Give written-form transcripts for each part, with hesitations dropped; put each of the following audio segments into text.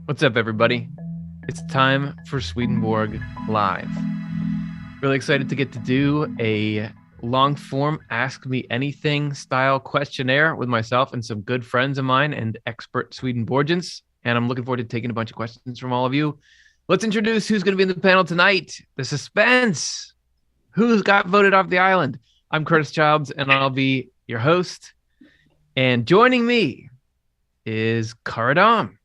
What's up, everybody? It's time for Swedenborg Live. Really excited to get to do a long form Ask Me Anything style questionnaire with myself and some good friends of mine and expert Swedenborgians. And I'm looking forward to taking a bunch of questions from all of you. Let's introduce who's going to be in the panel tonight. The suspense. Who's got voted off the island? I'm Curtis Childs, and I'll be your host. And joining me is Cara Dom.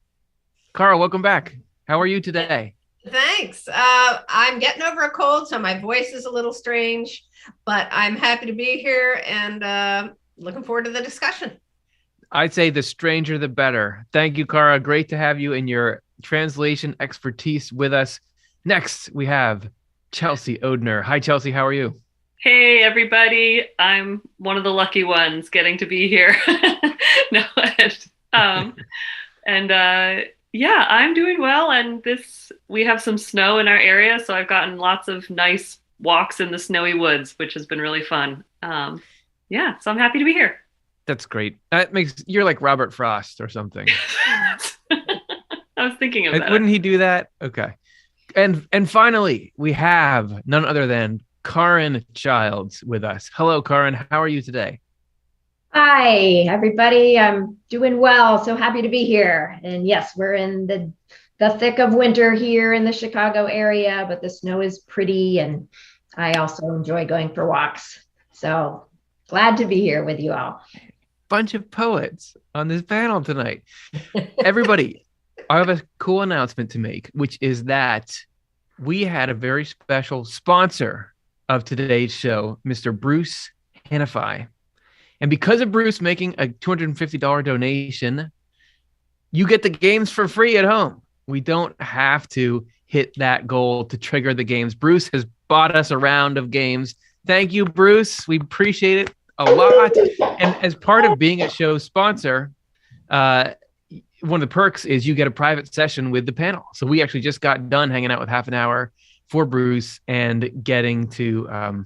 Cara, welcome back. How are you today? Thanks. I'm getting over a cold, so my voice is a little strange, but I'm happy to be here and looking forward to the discussion. I'd say the stranger, the better. Thank you, Cara. Great to have you and your translation expertise with us. Next, we have Chelsea Odner. Hi, Chelsea. How are you? Hey, everybody. I'm one of the lucky ones getting to be here. Yeah, I'm doing well. And we have some snow in our area, so I've gotten lots of nice walks in the snowy woods, which has been really fun. So I'm happy to be here. That's great. You're like Robert Frost or something. I was thinking of that. Wouldn't he do that? Okay. And finally, we have none other than Karen Childs with us. Hello, Karen. How are you today? Hi, everybody. I'm doing well. So happy to be here. And yes, we're in the thick of winter here in the Chicago area, but the snow is pretty. And I also enjoy going for walks. So glad to be here with you all. Bunch of poets on this panel tonight. Everybody, I have a cool announcement to make, which is that we had a very special sponsor of today's show, Mr. Bruce Hannify. And because of Bruce making a $250 donation, you get the games for free at home. We don't have to hit that goal to trigger the games. Bruce has bought us a round of games. Thank you, Bruce. We appreciate it a lot. And as part of being a show sponsor, one of the perks is you get a private session with the panel. So we actually just got done hanging out with half an hour for Bruce and getting to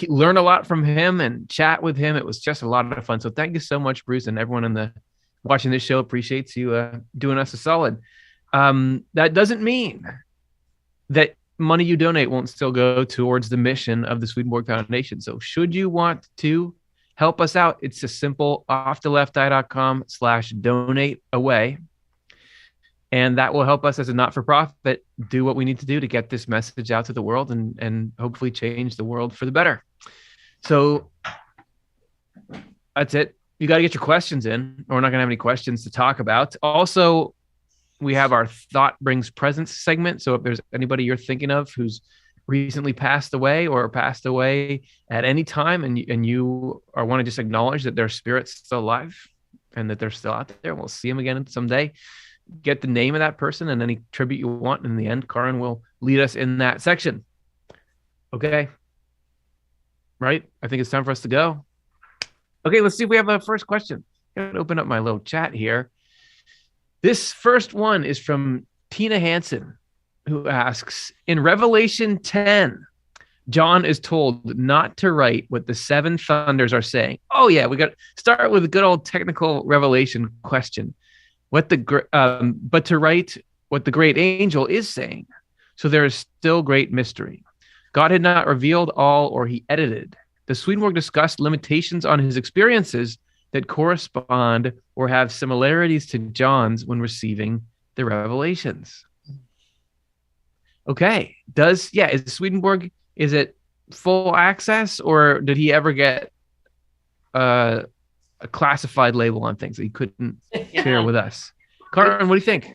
learn a lot from him and chat with him. It was just a lot of fun. So thank you so much, Bruce, and everyone watching this show appreciates you doing us a solid. That doesn't mean that money you donate won't still go towards the mission of the Swedenborg Foundation. So should you want to help us out, it's a simple offtheLeftEye.com/donate away. And that will help us as a not-for-profit do what we need to do to get this message out to the world and hopefully change the world for the better. So that's it. You got to get your questions in, or we're not going to have any questions to talk about. Also, we have our Thought Brings Presence segment. So if there's anybody you're thinking of who's recently passed away or passed away at any time and you want to just acknowledge that their spirit's still alive and that they're still out there, we'll see them again someday. Get the name of that person and any tribute you want. In the end, Karen will lead us in that section. Okay. Right? I think it's time for us to go. Okay, let's see if we have a first question. I'm going to open up my little chat here. This first one is from Tina Hansen, who asks, in Revelation 10, John is told not to write what the seven thunders are saying. Oh, yeah, we got to start with a good old technical revelation question. But to write what the great angel is saying. So there is still great mystery. God had not revealed all, or he edited. The Swedenborg discussed limitations on his experiences that correspond or have similarities to John's when receiving the revelations. Okay. Is Swedenborg, is it full access, or did he ever get a classified label on things that he couldn't share with us? Karen, what do you think?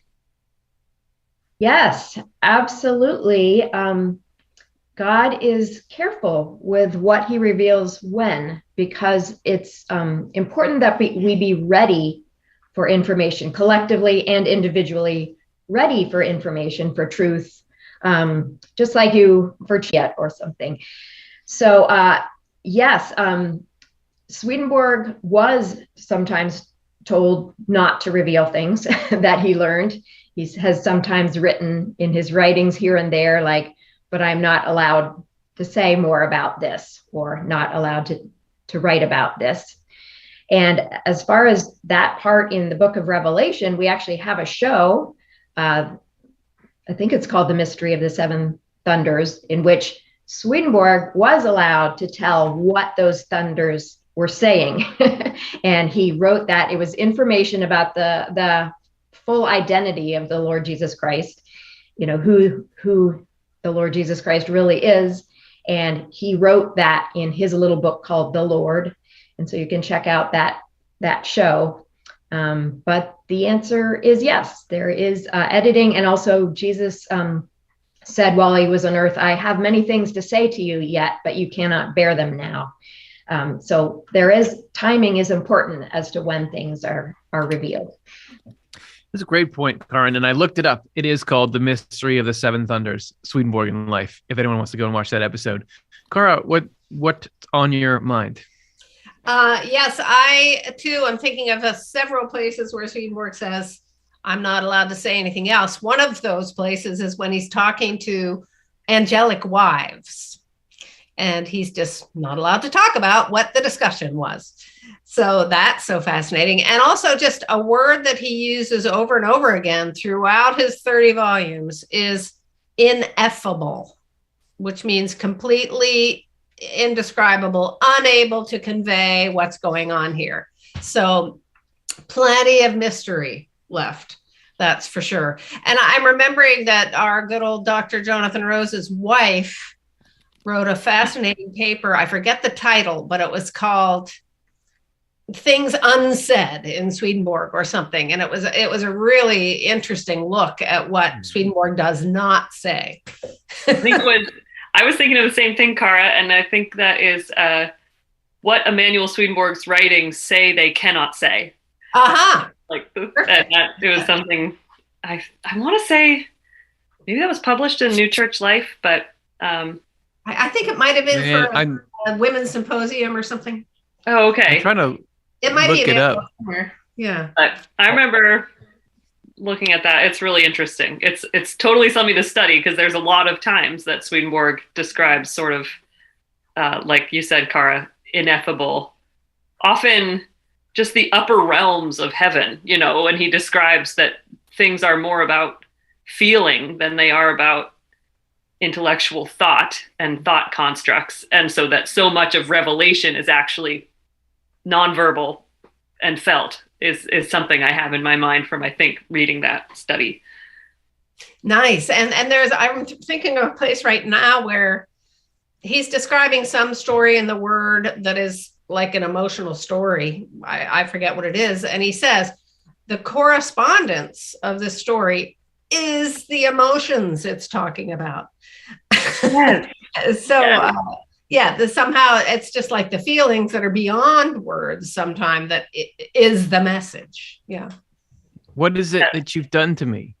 Yes, absolutely. God is careful with what he reveals when, because it's important that we be ready for information, collectively and individually ready for information, for truth, just like you for chat or something. So yes, Swedenborg was sometimes told not to reveal things that he learned. He has sometimes written in his writings here and there, like, but I'm not allowed to say more about this, or not allowed to write about this. And as far as that part in the book of Revelation, we actually have a show I think it's called The Mystery of the Seven Thunders, in which Swedenborg was allowed to tell what those thunders were saying. And he wrote that. It was information about the full identity of the Lord Jesus Christ, who the Lord Jesus Christ really is. And he wrote that in his little book called The Lord. And so you can check out that show. But the answer is yes, there is editing. And also Jesus said while he was on earth, I have many things to say to you yet, but you cannot bear them now. So timing is important as to when things are revealed. That's a great point, Karin. And I looked it up. It is called The Mystery of the Seven Thunders, Swedenborg in Life, if anyone wants to go and watch that episode. Kara, what's on your mind? Yes, I too am thinking of several places where Swedenborg says, I'm not allowed to say anything else. One of those places is when he's talking to angelic wives, and he's just not allowed to talk about what the discussion was. So that's so fascinating. And also just a word that he uses over and over again throughout his 30 volumes is ineffable, which means completely indescribable, unable to convey what's going on here. So plenty of mystery left, that's for sure. And I'm remembering that our good old Dr. Jonathan Rose's wife wrote a fascinating paper. I forget the title, but it was called Things Unsaid in Swedenborg or something. And it was a really interesting look at what Swedenborg does not say. I was thinking of the same thing, Kara, and I think that is what Emanuel Swedenborg's writings say they cannot say. Uh-huh. Like that it was something I want to say, maybe that was published in New Church Life, but I think it might have been for a women's symposium or something. Oh, okay. I'm trying to It might look be it up somewhere. Yeah. But I remember looking at that. It's really interesting. It's totally something to study, because there's a lot of times that Swedenborg describes sort of, like you said, Kara, ineffable, often just the upper realms of heaven, when he describes that things are more about feeling than they are about intellectual thought and thought constructs. And so that so much of revelation is actually nonverbal and felt is something I have in my mind from, I think, reading that study. Nice. And I'm thinking of a place right now where he's describing some story in the Word that is like an emotional story. I forget what it is. And he says, the correspondence of this story is the emotions it's talking about. Yes. So, yes. Somehow it's just like the feelings that are beyond words sometimes that is the message. Yeah. What is it that you've done to me?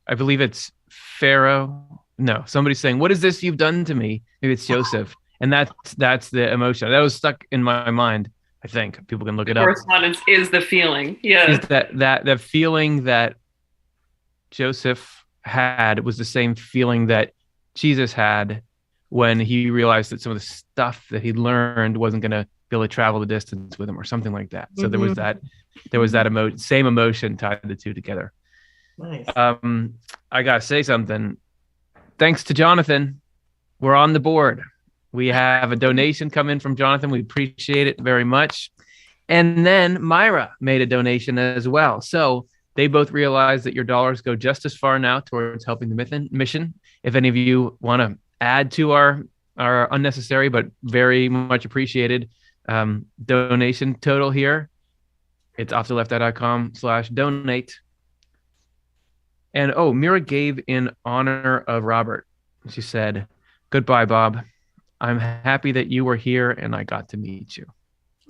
I believe it's Pharaoh. No, somebody's saying, what is this you've done to me? Maybe it's Joseph. And that's the emotion. That was stuck in my mind, I think. People can look it up. Correspondence is the feeling. Yeah. Is that feeling that Joseph had was the same feeling that Jesus had when he realized that some of the stuff that he'd learned wasn't going to be able to travel the distance with him or something like that. So there was that same emotion tied the two together. Nice. I got to say something. Thanks to Jonathan, we're on the board. We have a donation come in from Jonathan. We appreciate it very much. And then Myra made a donation as well. So they both realize that your dollars go just as far now towards helping the mission. If any of you want to add to our unnecessary but very much appreciated donation total here, it's offtheleft.com/donate. And Mira gave in honor of Robert. She said, "Goodbye, Bob. I'm happy that you were here and I got to meet you."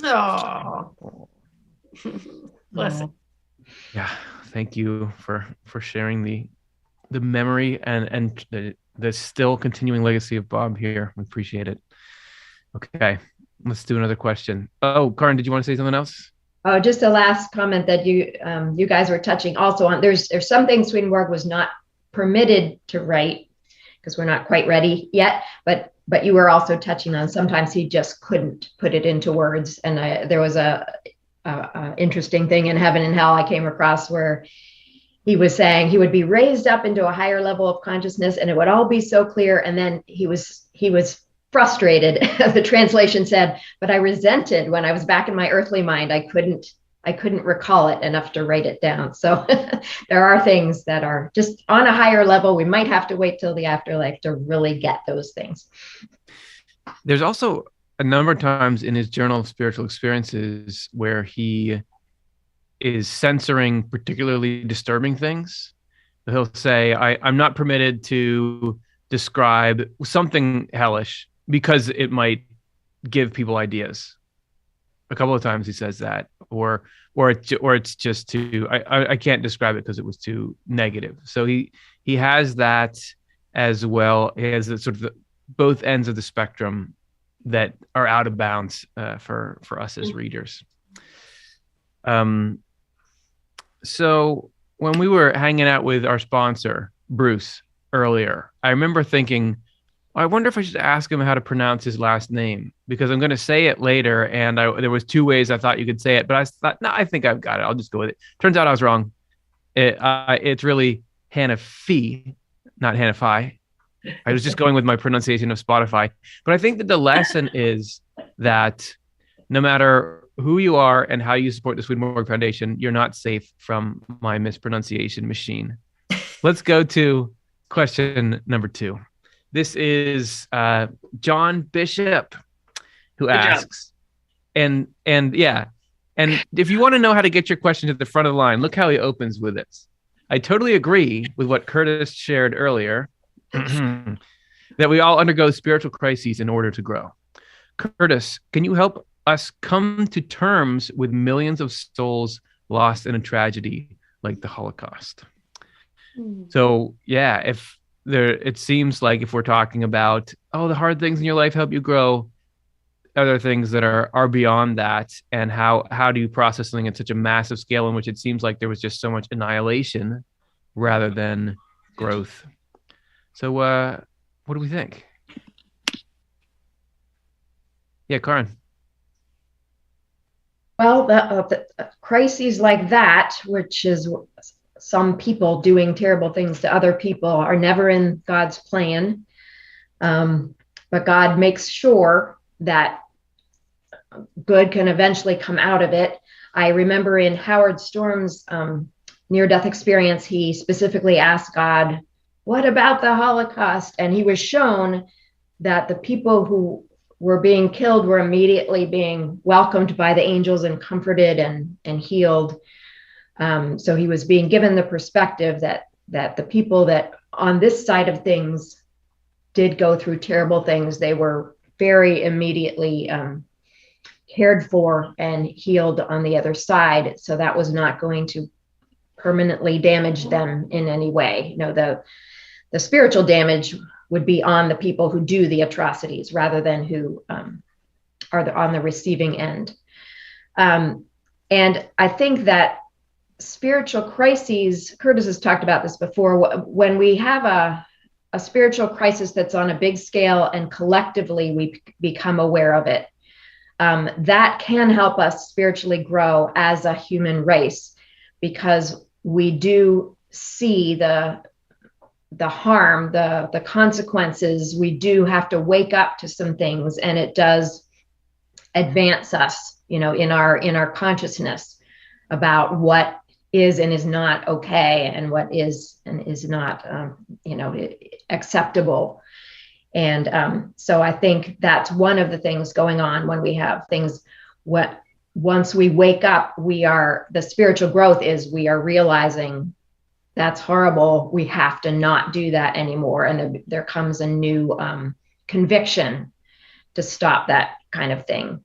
Oh, bless it. Yeah, thank you for sharing the memory and the still continuing legacy of Bob here. We appreciate it. Okay, let's do another question. Oh, Karin, did you want to say something else? Oh, just a last comment that you guys were touching also on. There's some things Swedenborg was not permitted to write because we're not quite ready yet, but you were also touching on sometimes he just couldn't put it into words. And there was a interesting thing in Heaven and Hell I came across where he was saying he would be raised up into a higher level of consciousness and it would all be so clear. And then he was frustrated. The translation said, but I resented when I was back in my earthly mind. I couldn't recall it enough to write it down. So there are things that are just on a higher level. We might have to wait till the afterlife to really get those things. There's also a number of times in his journal of spiritual experiences where he is censoring particularly disturbing things. He'll say, I'm not permitted to describe something hellish because it might give people ideas. A couple of times he says that, or it's just too, I can't describe it because it was too negative. So he has that as well. He has sort of both ends of the spectrum that are out of bounds for us as readers. So when we were hanging out with our sponsor, Bruce, earlier, I remember thinking, I wonder if I should ask him how to pronounce his last name, because I'm going to say it later. And there was two ways I thought you could say it, but I thought, no, I think I've got it. I'll just go with it. Turns out I was wrong. It's really Hanafi, not Hanafi. I was just going with my pronunciation of Spotify. But I think that the lesson is that no matter who you are and how you support the Swedenborg Foundation, you're not safe from my mispronunciation machine. Let's go to question number 2. This is John Bishop, who asks, and if you want to know how to get your question to the front of the line, look how he opens with this. I totally agree with what Curtis shared earlier, that we all undergo spiritual crises in order to grow. Curtis, can you help us come to terms with millions of souls lost in a tragedy like the Holocaust? So yeah, it seems like if we're talking about, the hard things in your life help you grow, other things that are beyond that, and how do you process something at such a massive scale in which it seems like there was just so much annihilation rather than growth. So what do we think? Yeah, Karin. Well, the crises like that, which is some people doing terrible things to other people, are never in God's plan. But God makes sure that good can eventually come out of it. I remember in Howard Storm's near-death experience, he specifically asked God, what about the Holocaust? And he was shown that the people who were being killed were immediately being welcomed by the angels and comforted and healed. So he was being given the perspective that the people that on this side of things did go through terrible things, they were very immediately cared for and healed on the other side. So that was not going to permanently damage them in any way. The spiritual damage would be on the people who do the atrocities rather than who are on the receiving end. And I think that spiritual crises, Curtis has talked about this before, when we have a spiritual crisis that's on a big scale and collectively we become aware of it, that can help us spiritually grow as a human race, because we do see the harm, the consequences. We do have to wake up to some things, and it does advance us, in our consciousness about what is and is not okay, and what is and is not, acceptable. And so I think that's one of the things going on when we have things. Once we wake up, the spiritual growth is we are realizing that's horrible. We have to not do that anymore. And there comes a new conviction to stop that kind of thing.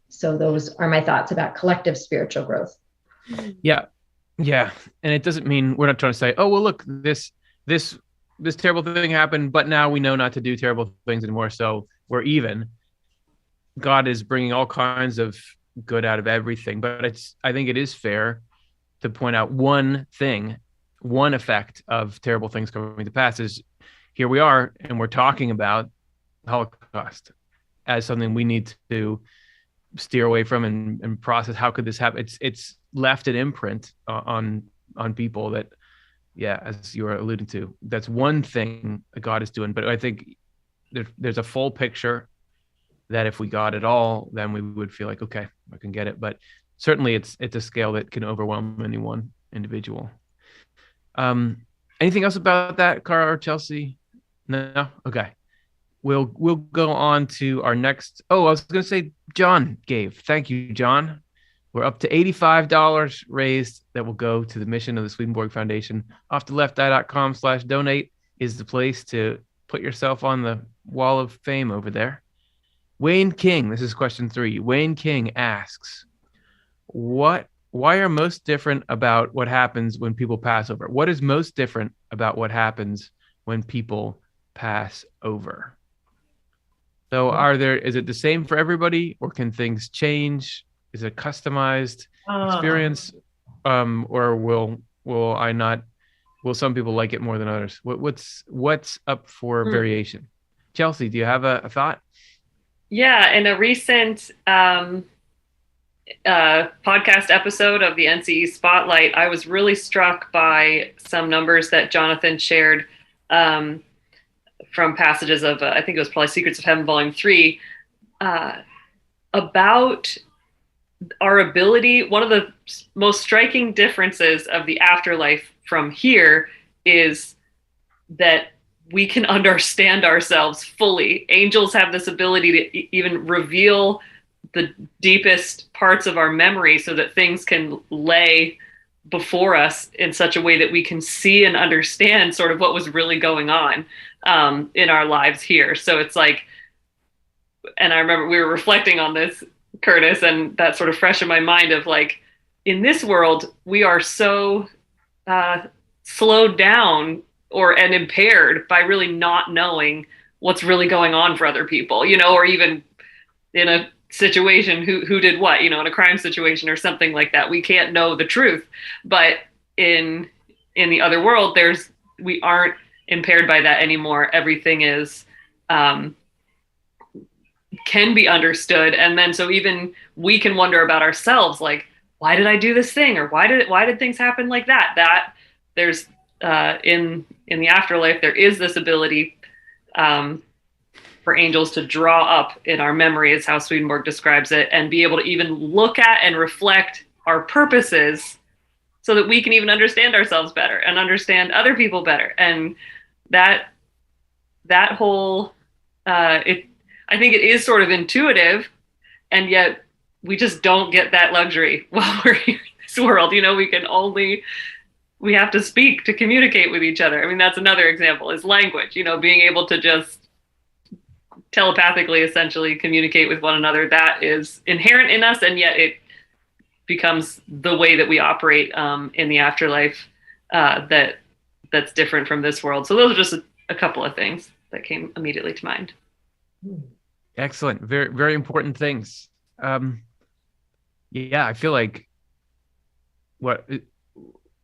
So those are my thoughts about collective spiritual growth. Yeah. Yeah. And it doesn't mean we're not trying to say, oh, well, look, this terrible thing happened, but now we know not to do terrible things anymore. So we're even. God is bringing all kinds of good out of everything. But I think it is fair to point out one effect of terrible things coming to pass is here we are, and we're talking about Holocaust as something we need to steer away from and process. How could this happen? It's left an imprint on people that Yeah, as you were alluding to, that's one thing that God is doing. But I think there's a full picture that if we got it all, then we would feel like, okay, I can get it. But certainly it's a scale that can overwhelm any one individual. Anything else about that, Cara or Chelsea? No? Okay. We'll go on to our next. Oh, I was going to say John gave. Thank you, John. We're up to $85 raised that will go to the mission of the Swedenborg Foundation. OffTheLeftEye.com/donate is the place to put yourself on the wall of fame over there. Wayne King, this is question 3. Wayne King asks, why are most different about what happens when people pass over? What is most different about what happens when people pass over? So is it the same for everybody, or can things change? Is it a customized experience? Or will some people like it more than others? What's up for variation? Chelsea, do you have a thought? Yeah, in a recent podcast episode of the NCE Spotlight, I was really struck by some numbers that Jonathan shared from passages of, I think it was probably Secrets of Heaven, Volume 3, about our ability. One of the most striking differences of the afterlife from here is that we can understand ourselves fully. Angels have this ability to even reveal the deepest parts of our memory so that things can lay before us in such a way that we can see and understand sort of what was really going on in our lives here. So it's like, and I remember we were reflecting on this, Curtis, and that's sort of fresh in my mind of like, in this world, we are so slowed down and impaired by really not knowing what's really going on for other people, or even in a situation who did what, in a crime situation or something like that. We can't know the truth. But in the other world, we aren't impaired by that anymore. Everything is can be understood. And then so even we can wonder about ourselves, like, why did I do this thing? Or why did things happen like that? That there's in the afterlife, there is this ability for angels to draw up in our memory, is how Swedenborg describes it, and be able to even look at and reflect our purposes so that we can even understand ourselves better and understand other people better. And that whole, I think it is sort of intuitive, and yet we just don't get that luxury while we're here in this world. We have to speak to communicate with each other. I mean, that's another example, is language, being able to just telepathically essentially communicate with one another. That is inherent in us, and yet it becomes the way that we operate in the afterlife that's different from this world. So those are just a couple of things that came immediately to mind. Excellent. Very, very important things. Yeah, I feel like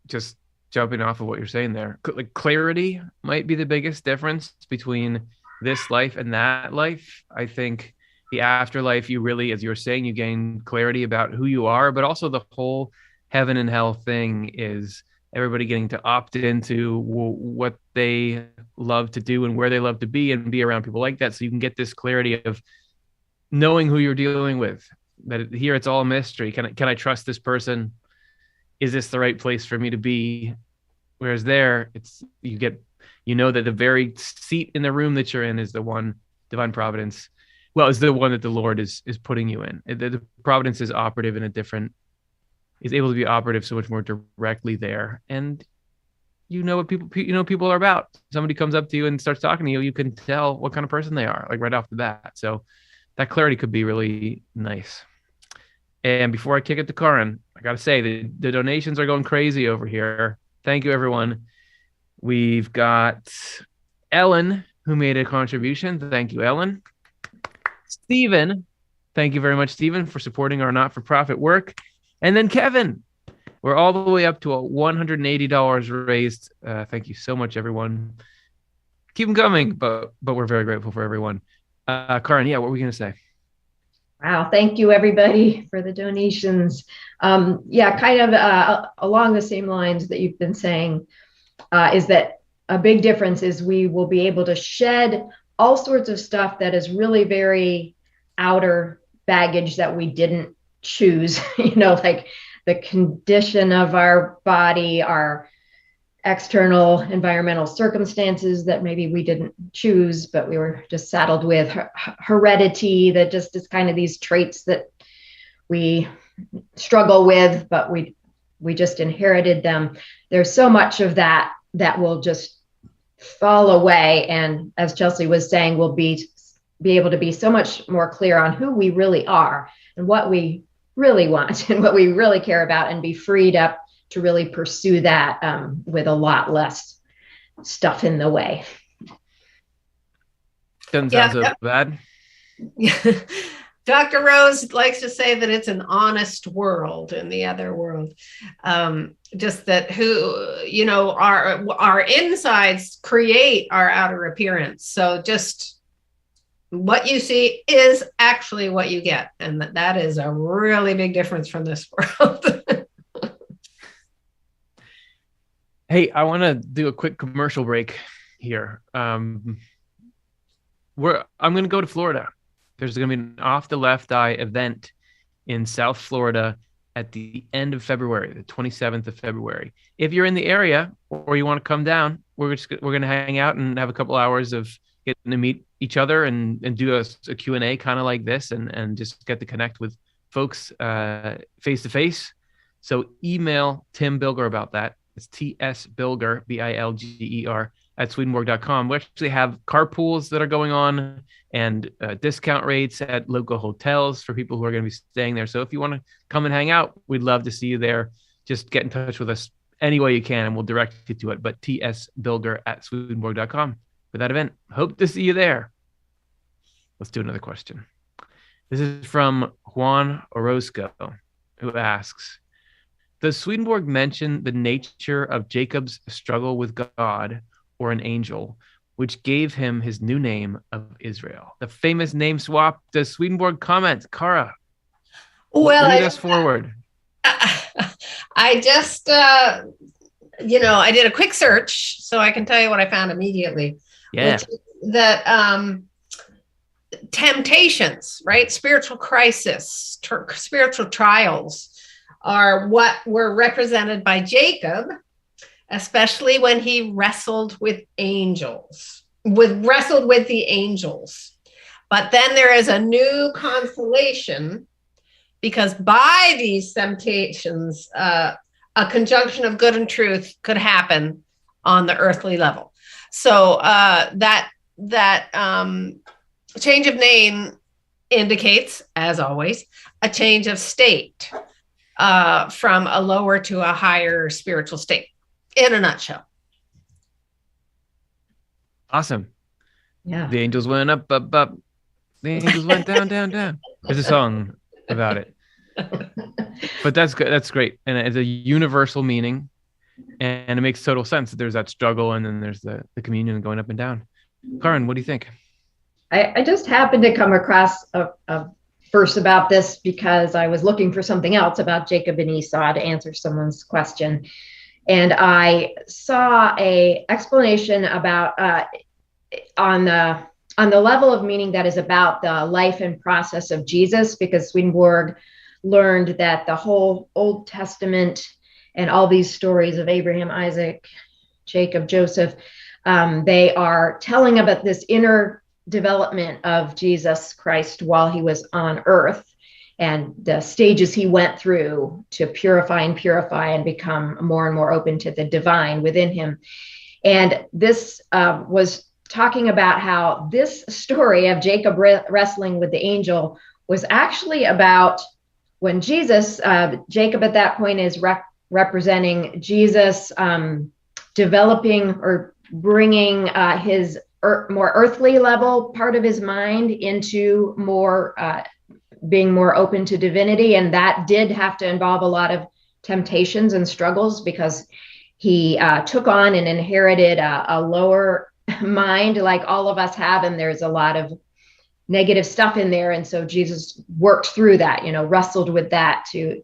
just jumping off of what you're saying there, like clarity might be the biggest difference between this life and that life. I think the afterlife, you really, as you were saying, you gain clarity about who you are, but also the whole heaven and hell thing is everybody getting to opt into what they love to do and where they love to be and be around people like that. So you can get this clarity of knowing who you're dealing with, that here it's all a mystery. Can I trust this person? Is this the right place for me to be? Whereas there, you know that the very seat in the room that you're in is the one, divine providence, is the one that the Lord is putting you in. The providence is operative is able to be operative so much more directly there. And what people are about. Somebody comes up to you and starts talking to you, you can tell what kind of person they are, like right off the bat. So that clarity could be really nice. And before I kick it to Karin, I got to say the donations are going crazy over here. Thank you, everyone. We've got Ellen, who made a contribution. Thank you, Ellen. Stephen. Thank you very much, Stephen, for supporting our not-for-profit work. And then Kevin. We're all the way up to $180 raised. Thank you so much, everyone. Keep them coming, but we're very grateful for everyone. Karin, what were we going to say? Wow, thank you, everybody, for the donations. Kind of along the same lines that you've been saying. is that a big difference is we will be able to shed all sorts of stuff that is really very outer baggage that we didn't choose, like the condition of our body, our external environmental circumstances that maybe we didn't choose, but we were just saddled with, heredity, that just is kind of these traits that we struggle with, but we just inherited them. There's so much of that will just fall away. And as Chelsea was saying, we'll be able to be so much more clear on who we really are and what we really want and what we really care about, and be freed up to really pursue that with a lot less stuff in the way. Doesn't sound so bad. Dr. Rose likes to say that it's an honest world in the other world. Just that our insides create our outer appearance. So just what you see is actually what you get. And that is a really big difference from this world. Hey, I want to do a quick commercial break here. I'm going to go to Florida. There's going to be an Off the Left Eye event in South Florida at the end of February, the 27th of February. If you're in the area or you want to come down, we're going to hang out and have a couple hours of getting to meet each other and do a Q&A kind of like this, and just get to connect with folks face to face. So email Tim Bilger about that. It's tsbilger, Bilger, at Swedenborg.com. We actually have carpools that are going on, and discount rates at local hotels for people who are going to be staying there. So if you want to come and hang out, we'd love to see you there. Just get in touch with us any way you can, and we'll direct you to it. But tsbilger at Swedenborg.com for that event. Hope to see you there. Let's do another question. This is from Juan Orozco, who asks, does Swedenborg mention the nature of Jacob's struggle with God or an angel, which gave him his new name of Israel? The famous name swap. Does Swedenborg comment? Cara, lead us forward. I just, I did a quick search, so I can tell you what I found immediately. Yeah. Which is that temptations, right? Spiritual crisis, spiritual trials are what were represented by Jacob, especially when he wrestled with the angels. But then there is a new consolation, because by these temptations, a conjunction of good and truth could happen on the earthly level. So that change of name indicates, as always, a change of state from a lower to a higher spiritual state, in a nutshell. Awesome. Yeah. The angels went up, up, up. The angels went down, down, down. There's a song about it. But that's good. That's great. And it's a universal meaning. And it makes total sense that there's that struggle, and then there's the communion going up and down. Karin, what do you think? I just happened to come across a verse about this because I was looking for something else about Jacob and Esau to answer someone's question. And I saw a explanation about on the level of meaning that is about the life and process of Jesus, because Swedenborg learned that the whole Old Testament and all these stories of Abraham, Isaac, Jacob, Joseph, they are telling about this inner development of Jesus Christ while he was on earth, and the stages he went through to purify and become more and more open to the divine within him. And this was talking about how this story of Jacob wrestling with the angel was actually about when Jesus, Jacob at that point is representing Jesus developing or bringing his more earthly level part of his mind into more being more open to divinity. And that did have to involve a lot of temptations and struggles, because he took on and inherited a lower mind like all of us have. And there's a lot of negative stuff in there. And so Jesus worked through that, wrestled with that to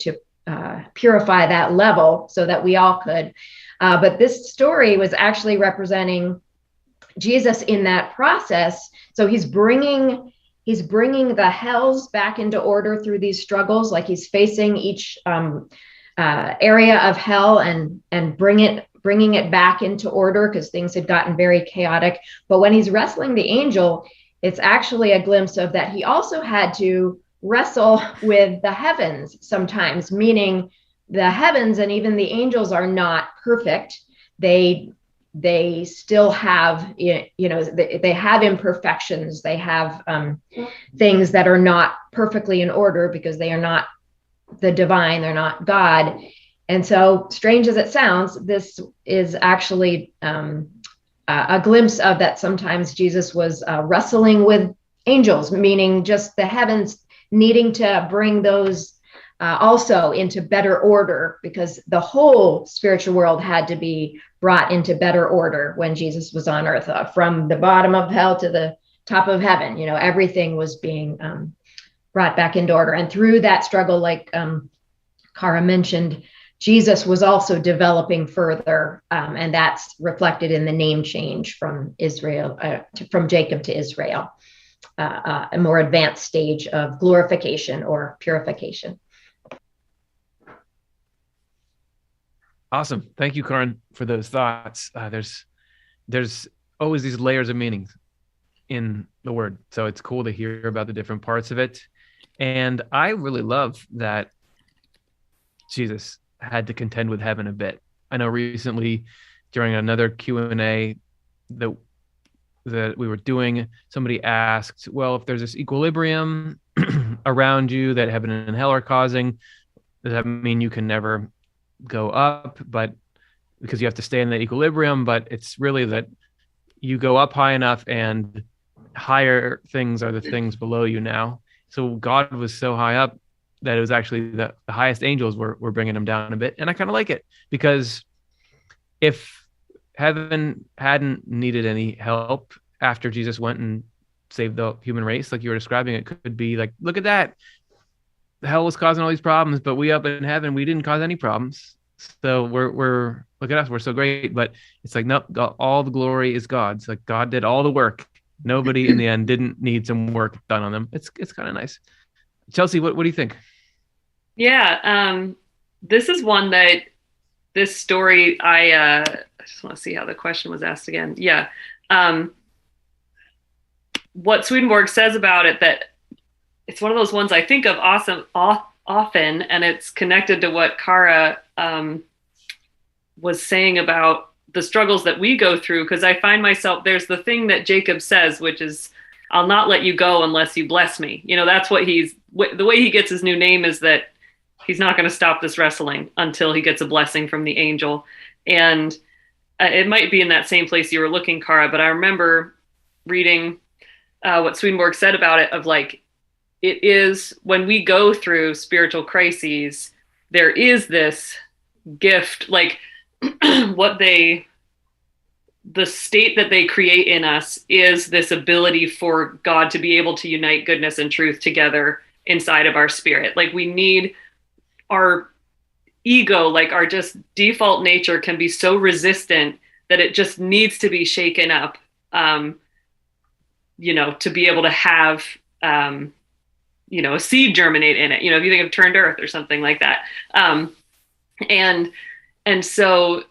purify that level so that we all could. But this story was actually representing Jesus in that process. So he's bringing the hells back into order through these struggles. Like he's facing each area of hell and bringing it back into order, because things had gotten very chaotic. But when he's wrestling the angel, it's actually a glimpse of that he also had to wrestle with the heavens sometimes, meaning the heavens and even the angels are not perfect. They still have, they have imperfections. They have things that are not perfectly in order because they are not the divine, they're not God. And so, strange as it sounds, this is actually a glimpse of that. Sometimes Jesus was wrestling with angels, meaning just the heavens needing to bring those also into better order, because the whole spiritual world had to be brought into better order when Jesus was on earth, from the bottom of hell to the top of heaven. Everything was being brought back into order. And through that struggle, like Cara mentioned, Jesus was also developing further, and that's reflected in the name change from from Jacob to Israel, a more advanced stage of glorification or purification. Awesome. Thank you, Karin, for those thoughts. There's always these layers of meanings in the word. So it's cool to hear about the different parts of it. And I really love that Jesus had to contend with heaven a bit. I know recently during another Q&A that we were doing, somebody asked, well, if there's this equilibrium around you that heaven and hell are causing, does that mean you can never go up? But because you have to stay in that equilibrium, but it's really that you go up high enough and higher things are the things below you now. So God was so high up that it was actually the highest angels were bringing him down a bit. And I kind of like it, because if heaven hadn't needed any help after Jesus went and saved the human race, like you were describing, it could be like, look at that. The hell was causing all these problems, but we up in heaven, we didn't cause any problems. So we're look at us, we're so great. But it's like, nope, all the glory is God's. Like God did all the work. Nobody in the end didn't need some work done on them. It's kind of nice. Chelsea, what do you think? Yeah, this is one that this story, I just want to see how the question was asked again. Yeah. What Swedenborg says about it, that it's one of those ones I think of often, and it's connected to what Cara was saying about the struggles that we go through. Because I find myself, there's the thing that Jacob says, which is, I'll not let you go unless you bless me. That's what the way he gets his new name is that he's not going to stop this wrestling until he gets a blessing from the angel. And it might be in that same place you were looking, Cara, but I remember reading what Swedenborg said about it, of like, it is when we go through spiritual crises, there is this gift, like the state that they create in us is this ability for God to be able to unite goodness and truth together inside of our spirit. Like we need our ego, like our just default nature can be so resistant that it just needs to be shaken up, to be able to have, a seed germinate in it. If you think of turned earth or something like that. And so,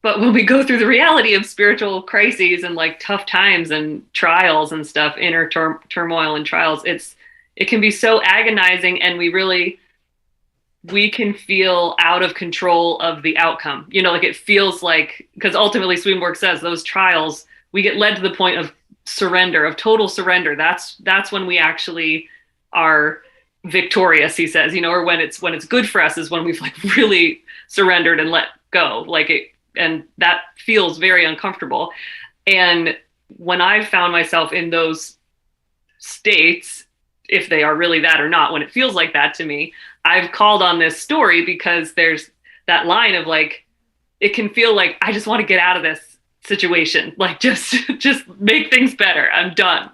but when we go through the reality of spiritual crises and like tough times and trials and stuff, inner turmoil and trials, it can be so agonizing, and we can feel out of control of the outcome. Like it feels like, because ultimately Swedenborg says those trials, we get led to the point of surrender, of total surrender. That's when we actually are victorious, he says, or when it's good for us is when we've like really surrendered and let go, and that feels very uncomfortable. And when I've found myself in those states, if they are really that or not, when it feels like that to me, I've called on this story, because there's that line of like, it can feel like I just want to get out of this situation, like just make things better, I'm done,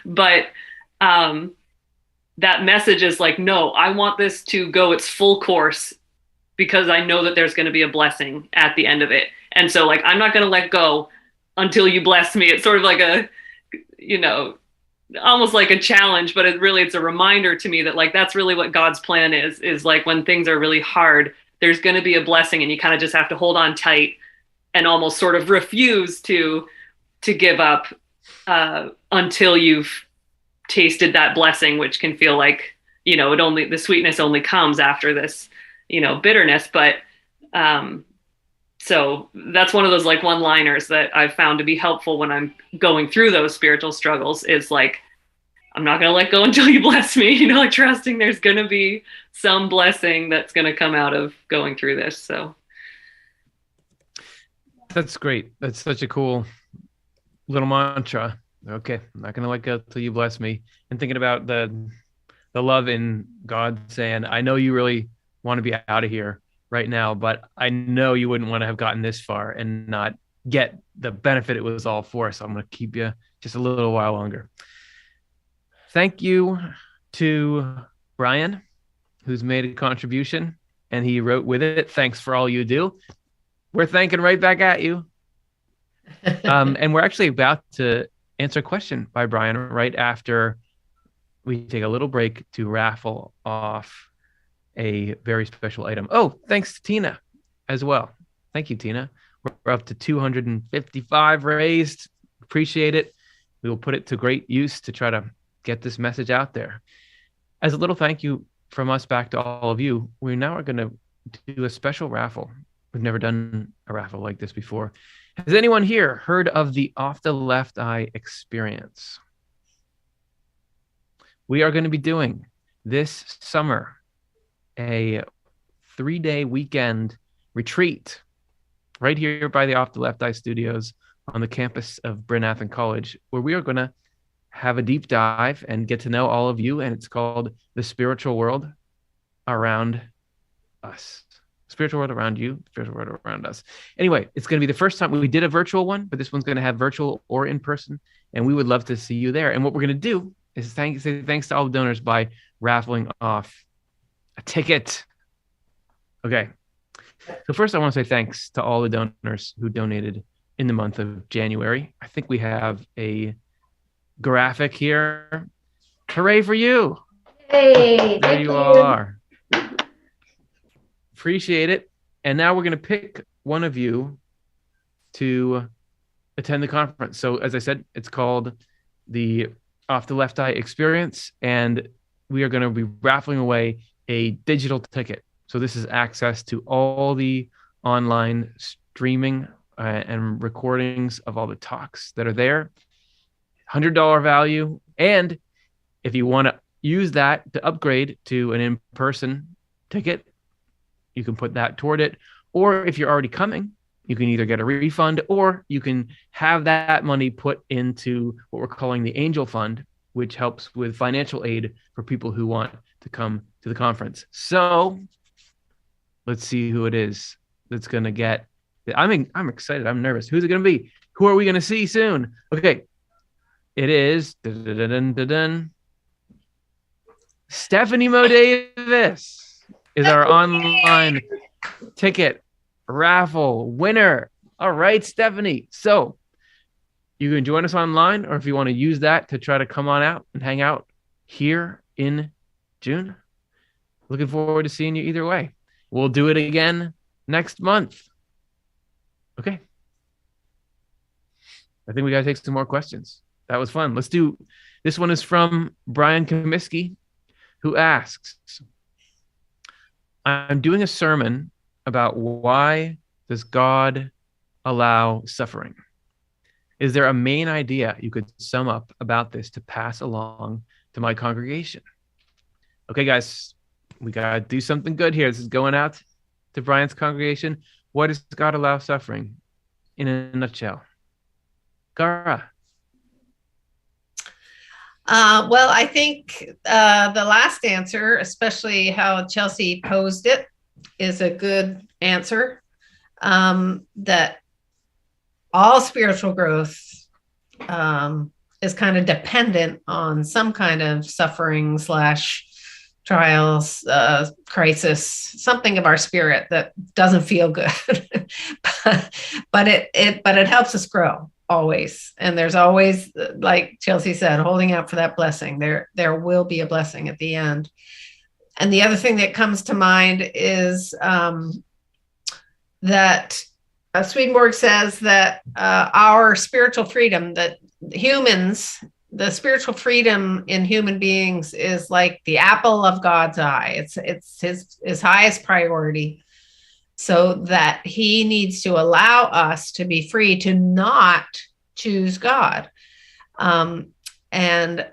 but that message is like, no, I want this to go its full course because I know that there's going to be a blessing at the end of it. And so like, I'm not going to let go until you bless me. It's sort of like a, you know, almost like a challenge, but it's a reminder to me that like, that's really what God's plan is like when things are really hard, there's going to be a blessing, and you kind of just have to hold on tight and almost sort of refuse to give up until you've tasted that blessing, which can feel like, you know, the sweetness only comes after this, you know, bitterness. But so that's one of those like one-liners that I've found to be helpful when I'm going through those spiritual struggles, is like, I'm not going to let go until you bless me, you know, like trusting there's going to be some blessing that's going to come out of going through this. So that's great. That's such a cool little mantra. Okay, I'm not going to let go till you bless me. And thinking about the love in God saying, I know you really want to be out of here right now, but I know you wouldn't want to have gotten this far and not get the benefit it was all for. So I'm going to keep you just a little while longer. Thank you to Brian, who's made a contribution, and he wrote with it, thanks for all you do. We're thanking right back at you. And we're actually about to answer a question by Brian right after we take a little break to raffle off a very special item. Oh, thanks to Tina as well. Thank you, Tina. We're up to 255 raised. Appreciate it. We will put it to great use to try to get this message out there. As a little thank you from us back to all of you, we now are going to do a special raffle. We've never done a raffle like this before. Has anyone here heard of the Off the Left Eye experience? We are going to be doing this summer a 3-day weekend retreat right here by the Off the Left Eye Studios on the campus of Bryn Athyn College, where we are going to have a deep dive and get to know all of you. And it's called The Spiritual World Around Us. Spiritual world around you, spiritual world around us. Anyway, it's going to be the first time we did a virtual one, but this one's going to have virtual or in person, and we would love to see you there. And what we're going to do is say thanks to all the donors by raffling off a ticket. Okay. So first I want to say thanks to all the donors who donated in the month of January. I think we have a graphic here. Hooray for you. Hey, there you all are. Appreciate it. And now we're going to pick one of you to attend the conference. So as I said, it's called the Off the Left Eye Experience, and we are going to be raffling away a digital ticket. So this is access to all the online streaming and recordings of all the talks that are there. $100 value. And if you want to use that to upgrade to an in-person ticket, you can put that toward it. Or if you're already coming, you can either get a refund, or you can have that money put into what we're calling the Angel Fund, which helps with financial aid for people who want to come to the conference. So let's see who it is that's going to get. I'm excited. I'm nervous. Who's it going to be? Who are we going to see soon? Okay. It is Stephanie Mo Davis is our online ticket raffle winner. All right, Stephanie. So you can join us online, or if you want to use that to try to come on out and hang out here in June. Looking forward to seeing you either way. We'll do it again next month. Okay. I think we got to take some more questions. That was fun. Let's do, this one is from Brian Comiskey, who asks, I'm doing a sermon about why does God allow suffering? Is there a main idea you could sum up about this to pass along to my congregation? Okay, guys, we got to do something good here. This is going out to Brian's congregation. Why does God allow suffering in a nutshell? Cara. Well, I think the last answer, especially how Chelsea posed it, is a good answer. That all spiritual growth is kind of dependent on some kind of suffering / trials, crisis, something of our spirit that doesn't feel good, but it helps us grow always. And there's always, like Chelsea said, holding out for that blessing. There will be a blessing at the end. And the other thing that comes to mind is that Swedenborg says that our spiritual freedom, that humans, the spiritual freedom in human beings is like the apple of God's eye. It's his highest priority, so that he needs to allow us to be free to not choose God. And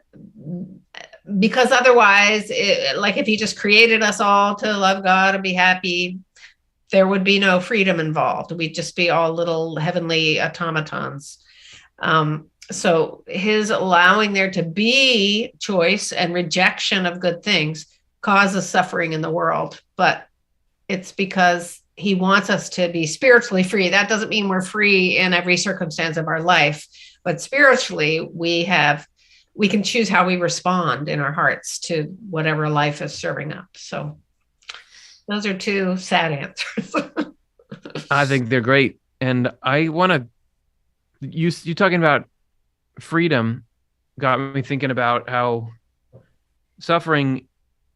because otherwise, like if he just created us all to love God and be happy, there would be no freedom involved. We'd just be all little heavenly automatons. So his allowing there to be choice and rejection of good things causes suffering in the world, but it's because he wants us to be spiritually free. That doesn't mean we're free in every circumstance of our life, but spiritually we can choose how we respond in our hearts to whatever life is serving up. So those are two sad answers. I think they're great. And I want to, you talking about freedom got me thinking about how suffering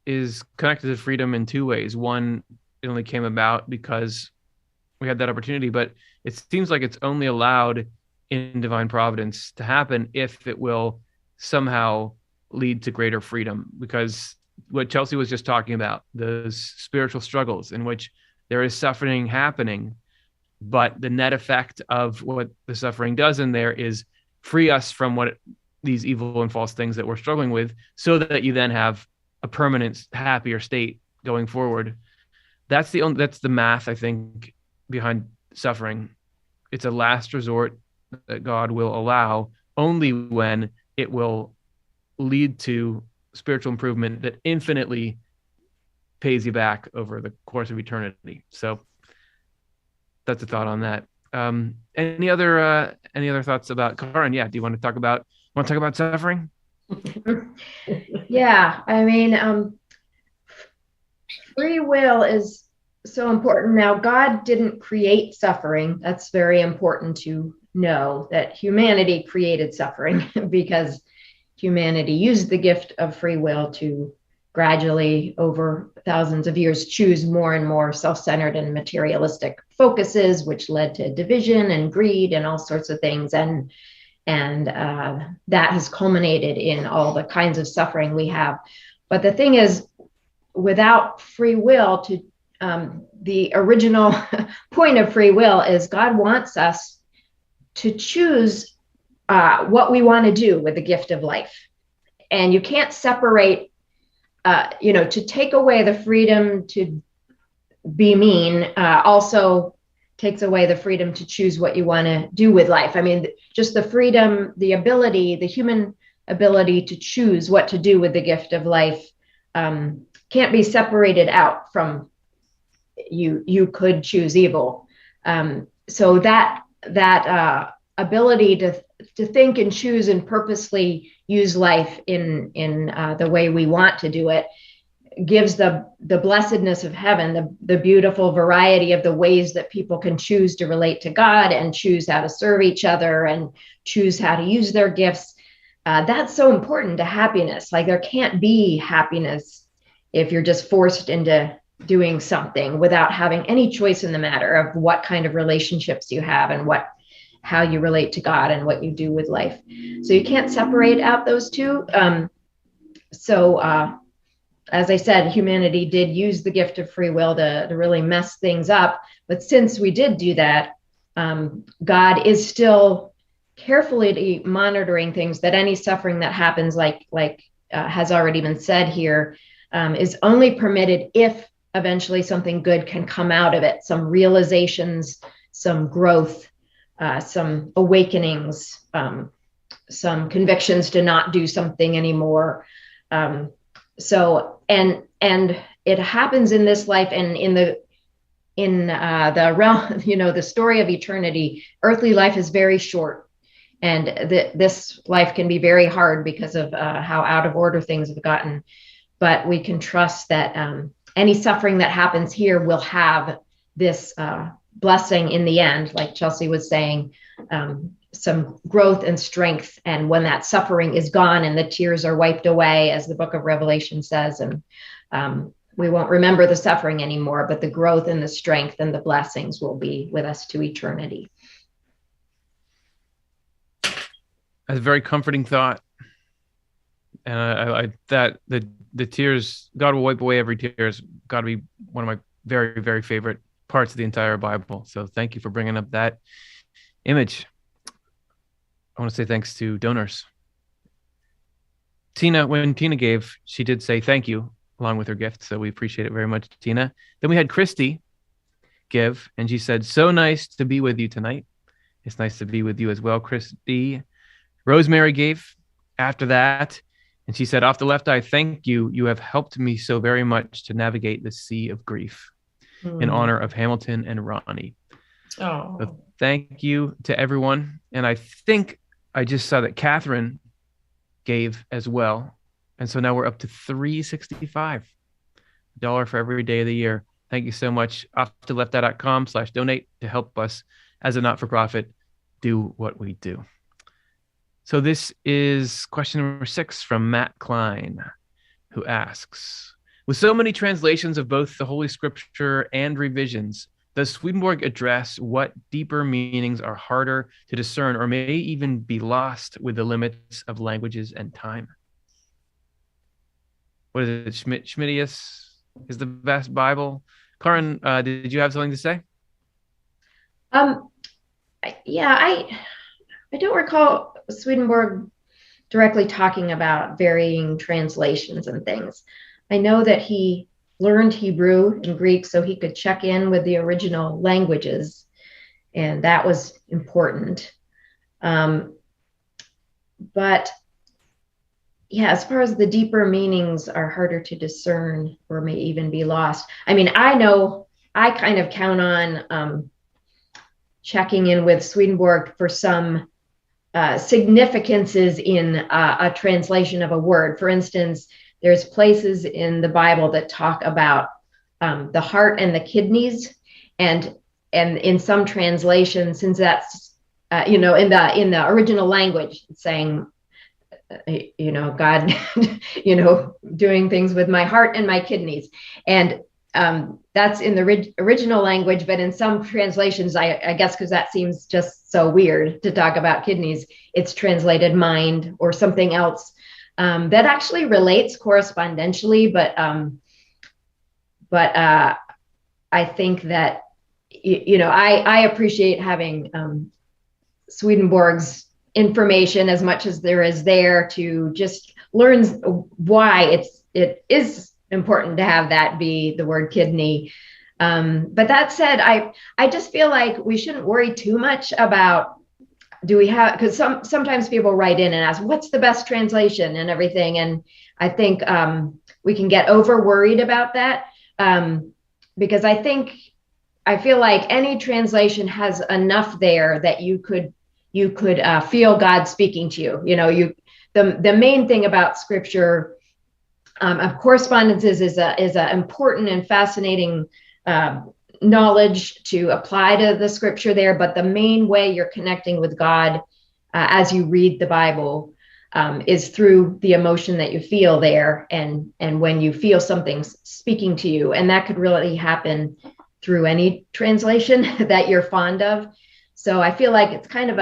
is connected to freedom in two ways. One, it only came about because we had that opportunity, but it seems like it's only allowed in divine providence to happen if it will somehow lead to greater freedom. Because what Chelsea was just talking about, those spiritual struggles in which there is suffering happening, but the net effect of what the suffering does in there is free us from what these evil and false things that we're struggling with, so that you then have a permanent happier state going forward. That's the math, I think, behind suffering. It's a last resort that God will allow only when it will lead to spiritual improvement that infinitely pays you back over the course of eternity. So that's a thought on that. Any other thoughts about Karin? Yeah. Do you want to talk about suffering? Yeah. I mean, free will is so important. Now, God didn't create suffering. That's very important to know, that humanity created suffering because humanity used the gift of free will to gradually, over thousands of years, choose more and more self-centered and materialistic focuses, which led to division and greed and all sorts of things. And that has culminated in all the kinds of suffering we have. But the thing is, without free will, the original point of free will is God wants us to choose what we want to do with the gift of life. And you can't separate, to take away the freedom to be mean also takes away the freedom to choose what you want to do with life. I mean, just the freedom, the ability, the human ability to choose what to do with the gift of life can't be separated out from you could choose evil. So that ability to think and choose and purposely use life in the way we want to do it gives the blessedness of heaven, the beautiful variety of the ways that people can choose to relate to God and choose how to serve each other and choose how to use their gifts. That's so important to happiness. Like, there can't be happiness if you're just forced into doing something without having any choice in the matter of what kind of relationships you have and how you relate to God and what you do with life. So you can't separate out those two. As I said, humanity did use the gift of free will to really mess things up. But since we did do that, God is still carefully monitoring things, that any suffering that happens, like has already been said here, is only permitted if eventually something good can come out of it, some realizations, some growth, some awakenings, some convictions to not do something anymore. And it happens in this life, and in the realm, the story of eternity. Earthly life is very short, and this life can be very hard because of how out of order things have gotten. but we can trust that any suffering that happens here will have this blessing in the end, like Chelsea was saying, some growth and strength. And when that suffering is gone and the tears are wiped away, as the book of Revelation says, and we won't remember the suffering anymore, but the growth and the strength and the blessings will be with us to eternity. That's a very comforting thought. And I that the tears, God will wipe away every tear, has got to be one of my very, very favorite parts of the entire Bible. So thank you for bringing up that image. I want to say thanks to donors. Tina, when Tina gave, she did say thank you along with her gift. So we appreciate it very much, Tina. Then we had Christy give, and she said, so nice to be with you tonight. It's nice to be with you as well, Christy. Rosemary gave after that, and she said, off the left eye, thank you. You have helped me so very much to navigate the sea of grief in honor of Hamilton and Ronnie. Oh, So thank you to everyone. And I think I just saw that Catherine gave as well. And so now we're up to $365 for every day of the year. Thank you so much. offtolefteye.com/donate to help us as a not-for-profit do what we do. So this is question number 6 from Matt Klein, who asks, with so many translations of both the Holy Scripture and revisions, does Swedenborg address what deeper meanings are harder to discern or may even be lost with the limits of languages and time? What is it? Schmittius is the best Bible. Karen, did you have something to say? Yeah, I don't recall Swedenborg directly talking about varying translations and things. I know that he learned Hebrew and Greek so he could check in with the original languages, and that was important. But yeah, as far as the deeper meanings are harder to discern or may even be lost. I mean, I know I kind of count on checking in with Swedenborg for some significances in a translation of a word. For instance, there's places in the Bible that talk about the heart and the kidneys, and in some translations, since that's in the original language, it's saying, God, doing things with my heart and my kidneys, and that's in the original language. But in some translations, I guess because that seems just so weird to talk about kidneys, it's translated mind or something else. That actually relates correspondentially, but I think that I appreciate having Swedenborg's information as much as there is there to just learn why it is important to have that be the word kidney. But that said, I just feel like we shouldn't worry too much about, do we have, because sometimes people write in and ask, what's the best translation and everything. And I think we can get over worried about that because I feel like any translation has enough there that you could feel God speaking to you. The main thing about Scripture, of correspondences, is a important and fascinating knowledge to apply to the Scripture there. But the main way you're connecting with God as you read the Bible is through the emotion that you feel there, and when you feel something speaking to you, and that could really happen through any translation that you're fond of. So I feel like it's kind of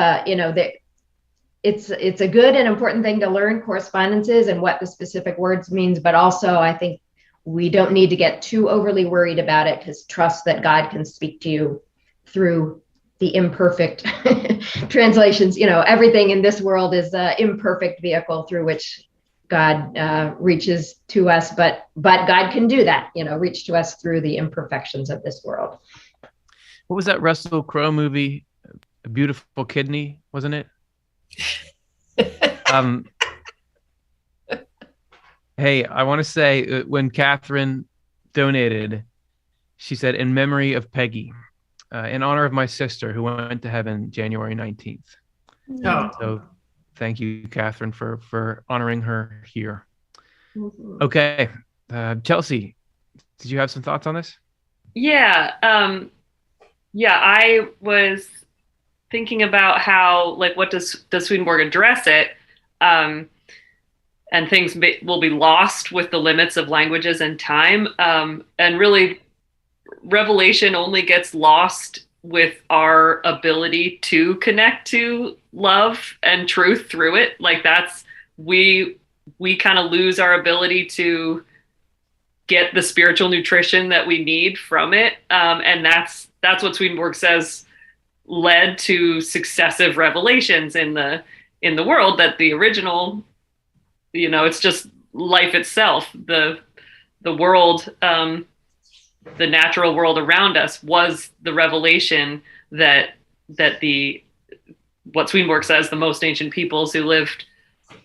it's a good and important thing to learn correspondences and what the specific words means, but also I think we don't need to get too overly worried about it, because trust that God can speak to you through the imperfect translations. Everything in this world is an imperfect vehicle through which God reaches to us, but God can do that, reach to us through the imperfections of this world. What was that Russell Crowe movie? A Beautiful Kidney, wasn't it? Hey, I want to say when Catherine donated, she said, in memory of Peggy, in honor of my sister who went to heaven January 19th. Oh. So thank you, Catherine, for honoring her here. Mm-hmm. Okay, Chelsea, did you have some thoughts on this? Yeah. I was thinking about how, like, what does Swedenborg address it? And things will be lost with the limits of languages and time. And really, revelation only gets lost with our ability to connect to love and truth through it. Like we kind of lose our ability to get the spiritual nutrition that we need from it. And that's what Swedenborg says led to successive revelations in the world, that the original, it's just life itself. The world, the natural world around us was the revelation that what Swedenborg says, the most ancient peoples who lived,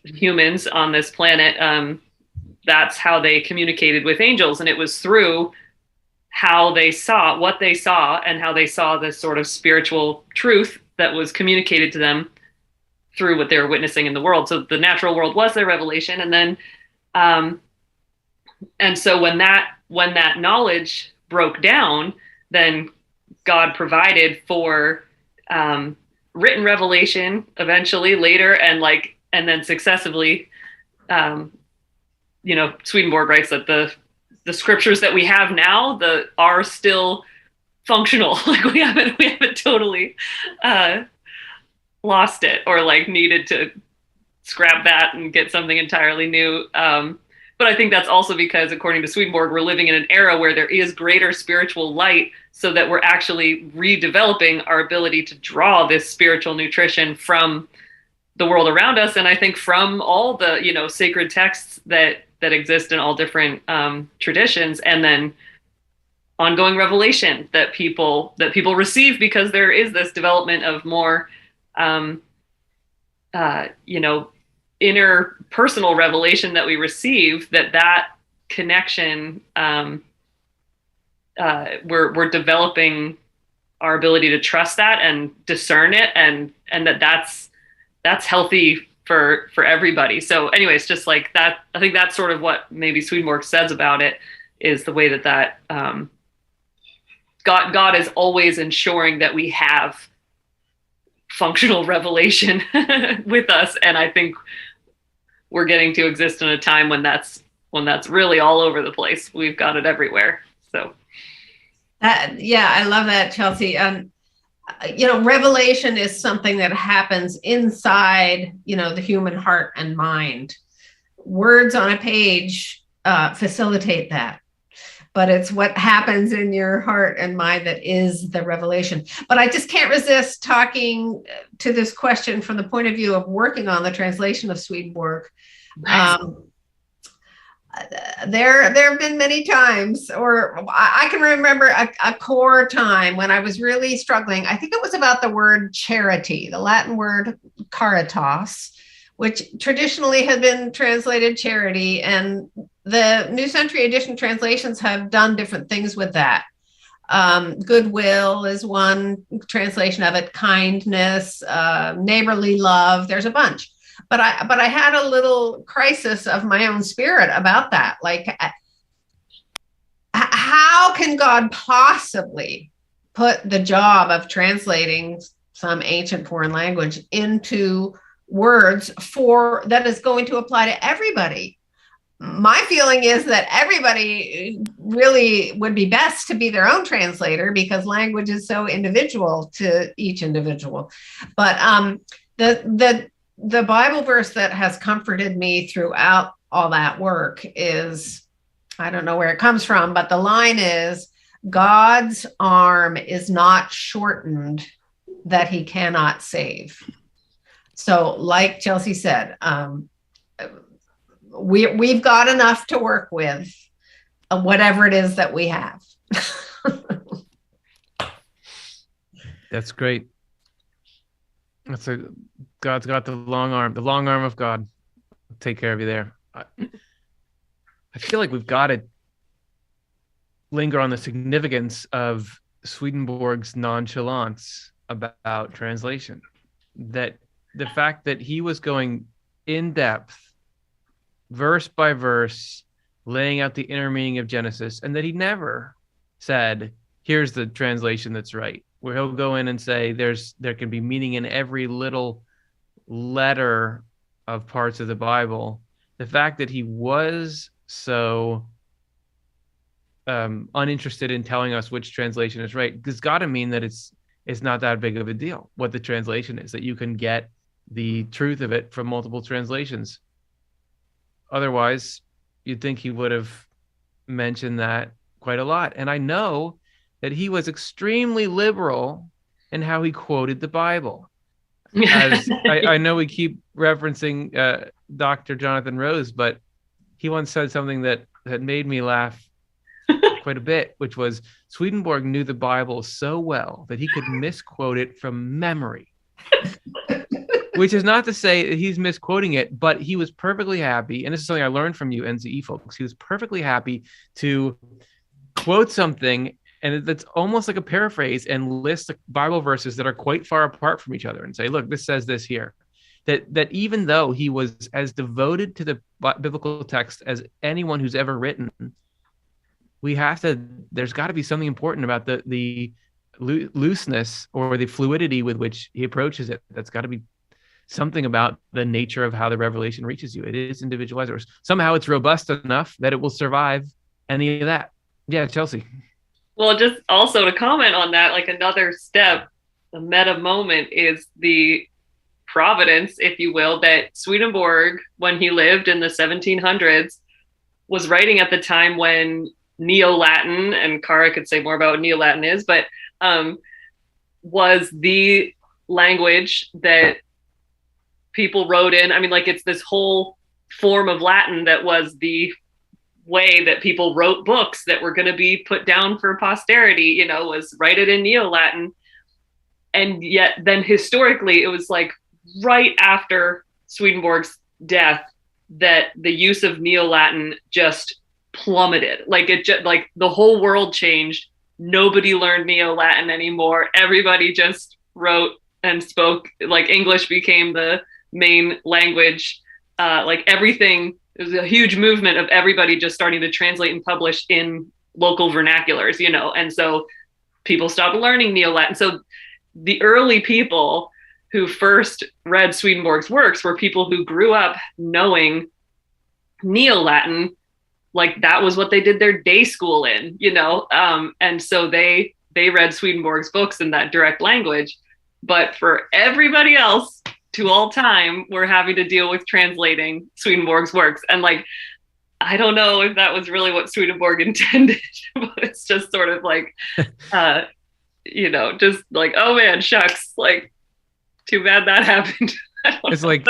humans on this planet, that's how they communicated with angels. And it was through how they saw what they saw and how they saw this sort of spiritual truth that was communicated to them through what they were witnessing in the world. So the natural world was their revelation. And then, and so when that knowledge broke down, then God provided for written revelation eventually later, and then successively, Swedenborg writes that the scriptures that we have now are still functional. Like we haven't totally lost it, or like needed to scrap that and get something entirely new. But I think that's also because, according to Swedenborg, we're living in an era where there is greater spiritual light, so that we're actually redeveloping our ability to draw this spiritual nutrition from the world around us. And I think from all the, sacred texts that exist in all different traditions, and then ongoing revelation that people receive, because there is this development of more, inner personal revelation that we receive, that connection, we're developing our ability to trust that and discern it, and that's healthy for everybody. So anyways, just like that, I think that's sort of what maybe Swedenborg says about it, is the way that God is always ensuring that we have functional revelation with us. And I think we're getting to exist in a time when that's really all over the place. We've got it everywhere. So I love that, Chelsea. Revelation is something that happens inside, the human heart and mind. Words on a page facilitate that, but it's what happens in your heart and mind that is the revelation. But I just can't resist talking to this question from the point of view of working on the translation of Swedenborg. Nice. There have been many times, or I can remember a core time when I was really struggling. I think it was about the word charity, the Latin word caritas, which traditionally has been translated charity. And the New Century Edition translations have done different things with that. Goodwill is one translation of it, kindness, neighborly love, there's a bunch. But I had a little crisis of my own spirit about that. Like, how can God possibly put the job of translating some ancient foreign language into words that is going to apply to everybody? My feeling is that everybody really would be best to be their own translator, because language is so individual to each individual. But the Bible verse that has comforted me throughout all that work is, I don't know where it comes from, but the line is, God's arm is not shortened that he cannot save. So like Chelsea said, we've got enough to work with, whatever it is that we have. That's great. God's got the long arm of God. I'll take care of you there. I feel like we've got to linger on the significance of Swedenborg's nonchalance about translation. That the fact that he was going in depth, verse by verse, laying out the inner meaning of Genesis, and that he never said, here's the translation that's right, where he'll go in and say there can be meaning in every little letter of parts of the Bible. The fact that he was so uninterested in telling us which translation is right, has got to mean that it's not that big of a deal what the translation is, that you can get the truth of it from multiple translations. Otherwise, you'd think he would have mentioned that quite a lot. And I know that he was extremely liberal in how he quoted the Bible. As I know we keep referencing Dr. Jonathan Rose, but he once said something that made me laugh quite a bit, which was Swedenborg knew the Bible so well that he could misquote it from memory. Which is not to say that he's misquoting it, but he was perfectly happy, and this is something I learned from you NZE folks, he was perfectly happy to quote something, and that's almost like a paraphrase, and list Bible verses that are quite far apart from each other and say, look, this says this here. That even though he was as devoted to the biblical text as anyone who's ever written, there's got to be something important about the looseness or the fluidity with which he approaches it. That's got to be something about the nature of how the revelation reaches you. It is individualized, or somehow it's robust enough that it will survive any of that. Yeah, Chelsea. Well, just also to comment on that, like another step, a meta moment is the providence, if you will, that Swedenborg, when he lived in the 1700s, was writing at the time when Neo-Latin, and Cara could say more about what Neo-Latin is, but was the language that people wrote in. I mean, like, it's this whole form of Latin that was the way that people wrote books that were going to be put down for posterity, was write it in Neo-Latin. And yet then historically, it was like right after Swedenborg's death that the use of Neo-Latin just plummeted. Like like the whole world changed. Nobody learned Neo-Latin anymore. Everybody just wrote and spoke, like English became the main language. Like everything, it was a huge movement of everybody just starting to translate and publish in local vernaculars, and so people stopped learning Neo-Latin. So the early people who first read Swedenborg's works were people who grew up knowing Neo-Latin, like that was what they did their day school in, and so they read Swedenborg's books in that direct language. But for everybody else to all time, we're having to deal with translating Swedenborg's works. And like, I don't know if that was really what Swedenborg intended, but it's just sort of like, just like, oh man, shucks, like, too bad that happened. It's like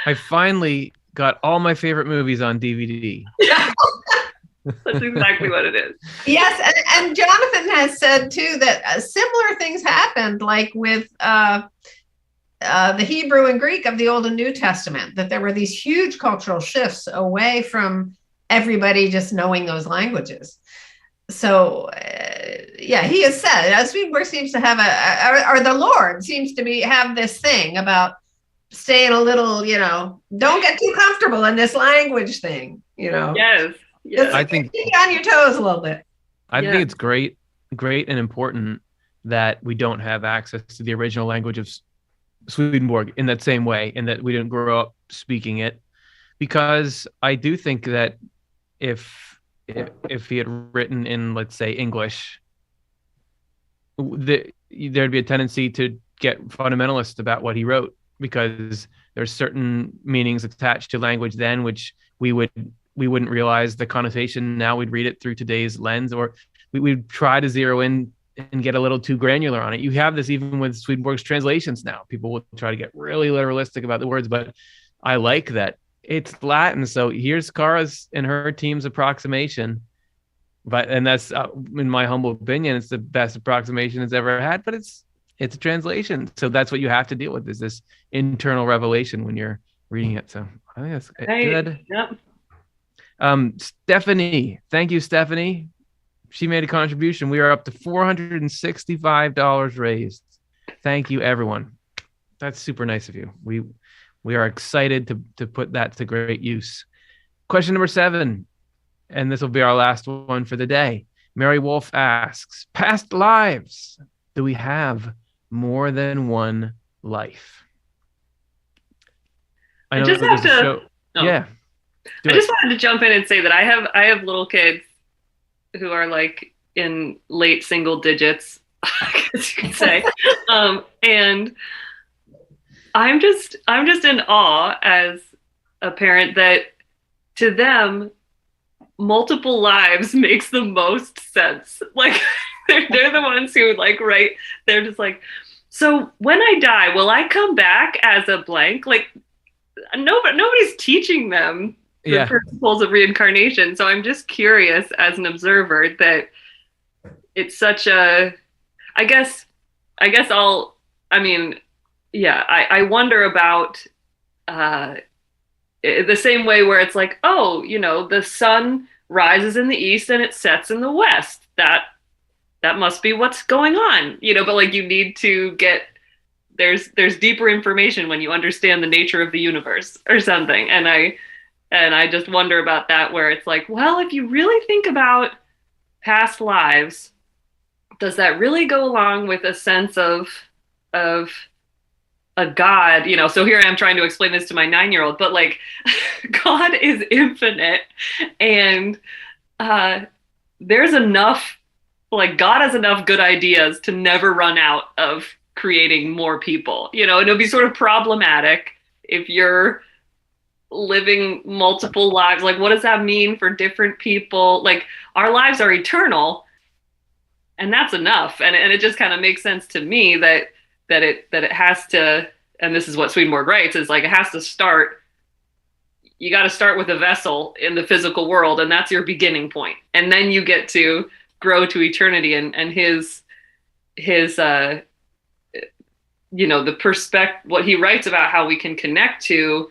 I finally got all my favorite movies on DVD. That's exactly what it is. Yes, and Jonathan has said too that similar things happened, like with the Hebrew and Greek of the Old and New Testament, that there were these huge cultural shifts away from everybody just knowing those languages. So, he has said, Swedenborg seems to have or the Lord seems to have this thing about staying a little, don't get too comfortable in this language thing, Yes. I think keep on your toes a little bit. I think it's great and important that we don't have access to the original language of Swedenborg in that same way, and that we didn't grow up speaking it, because I do think that if he had written in, let's say, English, there'd be a tendency to get fundamentalist about what he wrote, because there's certain meanings attached to language then which we wouldn't realize the connotation now. We'd read it through today's lens, or we'd try to zero in and get a little too granular on it. You have this even with Swedenborg's translations now. People will try to get really literalistic about the words, but I like that it's Latin. So here's Cara's and her team's approximation. And that's, in my humble opinion, it's the best approximation it's ever had, but it's a translation. So that's what you have to deal with, is this internal revelation when you're reading it. So I think that's good. Yep. Stephanie, thank you, Stephanie. She made a contribution. We are up to $465 raised. Thank you, everyone. That's super nice of you. We are excited to put that to great use. Question number 7, and this will be our last one for the day. Mary Wolf asks, past lives, do we have more than one life? I just have to. Yeah. I just wanted to jump in and say that I have little kids who are like in late single digits, I guess you could say, and I'm just in awe as a parent that to them multiple lives makes the most sense. Like they're the ones who like write. They're just like, so when I die, will I come back as a blank? Like nobody's teaching them the principles of reincarnation. So I'm just curious as an observer that it's such a, I wonder about the same way where it's like, oh, the sun rises in the east and it sets in the west. That must be what's going on, but like you need to get, there's deeper information when you understand the nature of the universe or something. And I just wonder about that, where it's like, well, if you really think about past lives, does that really go along with a sense of a God? So here I am trying to explain this to my 9-year-old, but like God is infinite, and there's enough, like God has enough good ideas to never run out of creating more people, and it'll be sort of problematic if you're living multiple lives. Like, what does that mean for different people? Like, our lives are eternal, and that's enough. And it just kind of makes sense to me that it has to, and this is what Swedenborg writes, is like, it has to start, you got to start with a vessel in the physical world, and that's your beginning point. And then you get to grow to eternity. And his the perspective, what he writes about how we can connect to,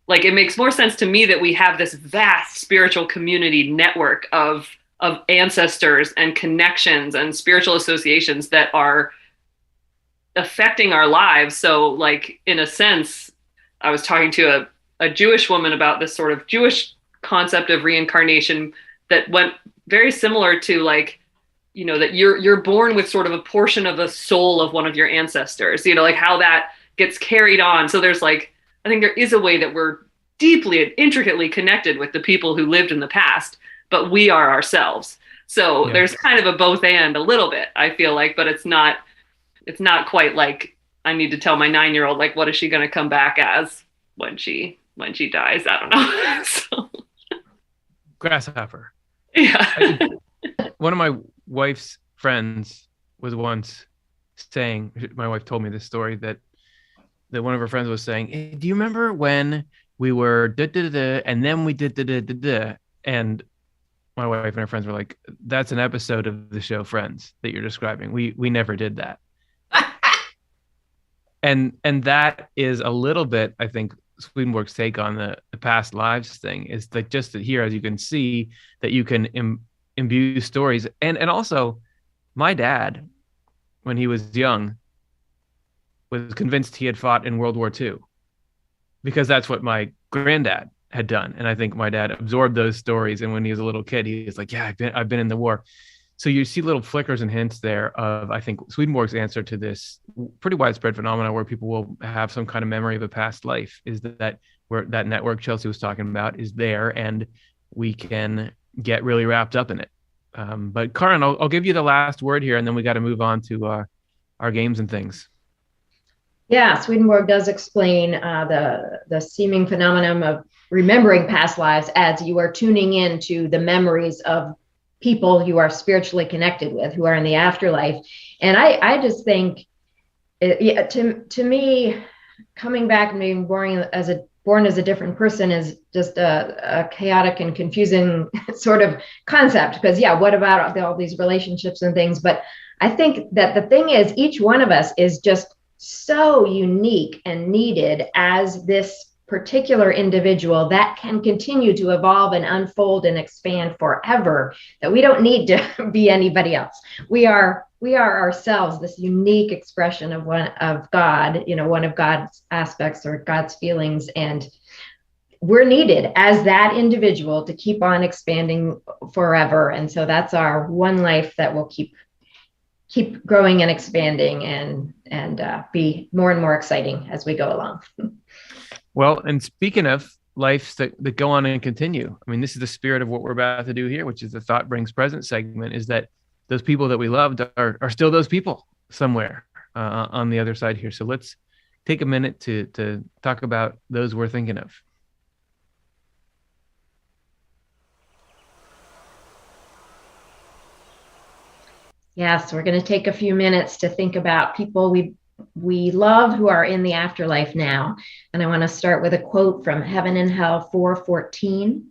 like, it makes more sense to me that we have this vast spiritual community network of ancestors and connections and spiritual associations that are affecting our lives. So like, in a sense, I was talking to a Jewish woman about this sort of Jewish concept of reincarnation that went very similar to like, that you're born with sort of a portion of the soul of one of your ancestors, like how that gets carried on. So there's like, I think there is a way that we're deeply and intricately connected with the people who lived in the past, but we are ourselves. So there's kind of a both and a little bit, I feel like, but it's not quite like I need to tell my 9-year-old, like, what is she going to come back as when she dies? I don't know. So. Grasshopper. Yeah. One of my wife's friends was once saying, my wife told me this story, that one of her friends was saying, hey, do you remember when we were da-da-da-da, and then we did da-da-da-da? And my wife and her friends were like, that's an episode of the show Friends that you're describing. We never did that. and that is a little bit, I think, Swedenborg's take on the past lives thing, is like, just that here, as you can see, that you can imbue stories. And also, my dad, when he was young, was convinced he had fought in World War II, because that's what my granddad had done. And I think my dad absorbed those stories. And when he was a little kid, he was like, yeah, I've been in the war. So you see little flickers and hints there of, I think, Swedenborg's answer to this pretty widespread phenomenon where people will have some kind of memory of a past life, is that where that network Chelsea was talking about is there, and we can get really wrapped up in it. But Karin, I'll give you the last word here, and then we got to move on to our games and things. Yeah, Swedenborg does explain the seeming phenomenon of remembering past lives as you are tuning into the memories of people you are spiritually connected with, who are in the afterlife. And I just think, to me, coming back and being born as a different person is just a chaotic and confusing sort of concept. Because what about all these relationships and things? But I think that the thing is, each one of us is just so unique and needed as this particular individual that can continue to evolve and unfold and expand forever, that we don't need to be anybody else. We are ourselves, this unique expression of God, one of God's aspects or God's feelings. And we're needed as that individual to keep on expanding forever. And so that's our one life that will keep growing and expanding and be more and more exciting as we go along. Well, and speaking of lives that go on and continue, I mean, this is the spirit of what we're about to do here, which is the Thought Brings Present segment, is that those people that we loved are still those people somewhere on the other side here. So let's take a minute to talk about those we're thinking of. Yes, we're going to take a few minutes to think about people we love who are in the afterlife now. And I want to start with a quote from Heaven and Hell 4:14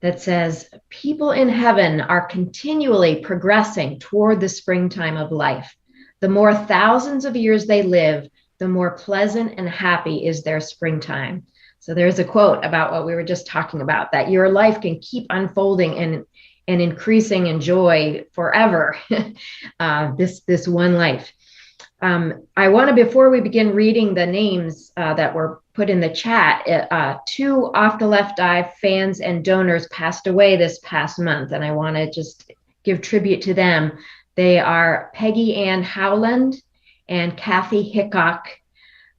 that says, "People in heaven are continually progressing toward the springtime of life. The more thousands of years they live, the more pleasant and happy is their springtime." So there's a quote about what we were just talking about, that your life can keep unfolding and increasing in joy forever. This one life. I want to, before we begin reading the names that were put in the chat, 2 Off the Left Eye fans and donors passed away this past month, and I want to just give tribute to them. They are Peggy Ann Howland and Kathy Hickok.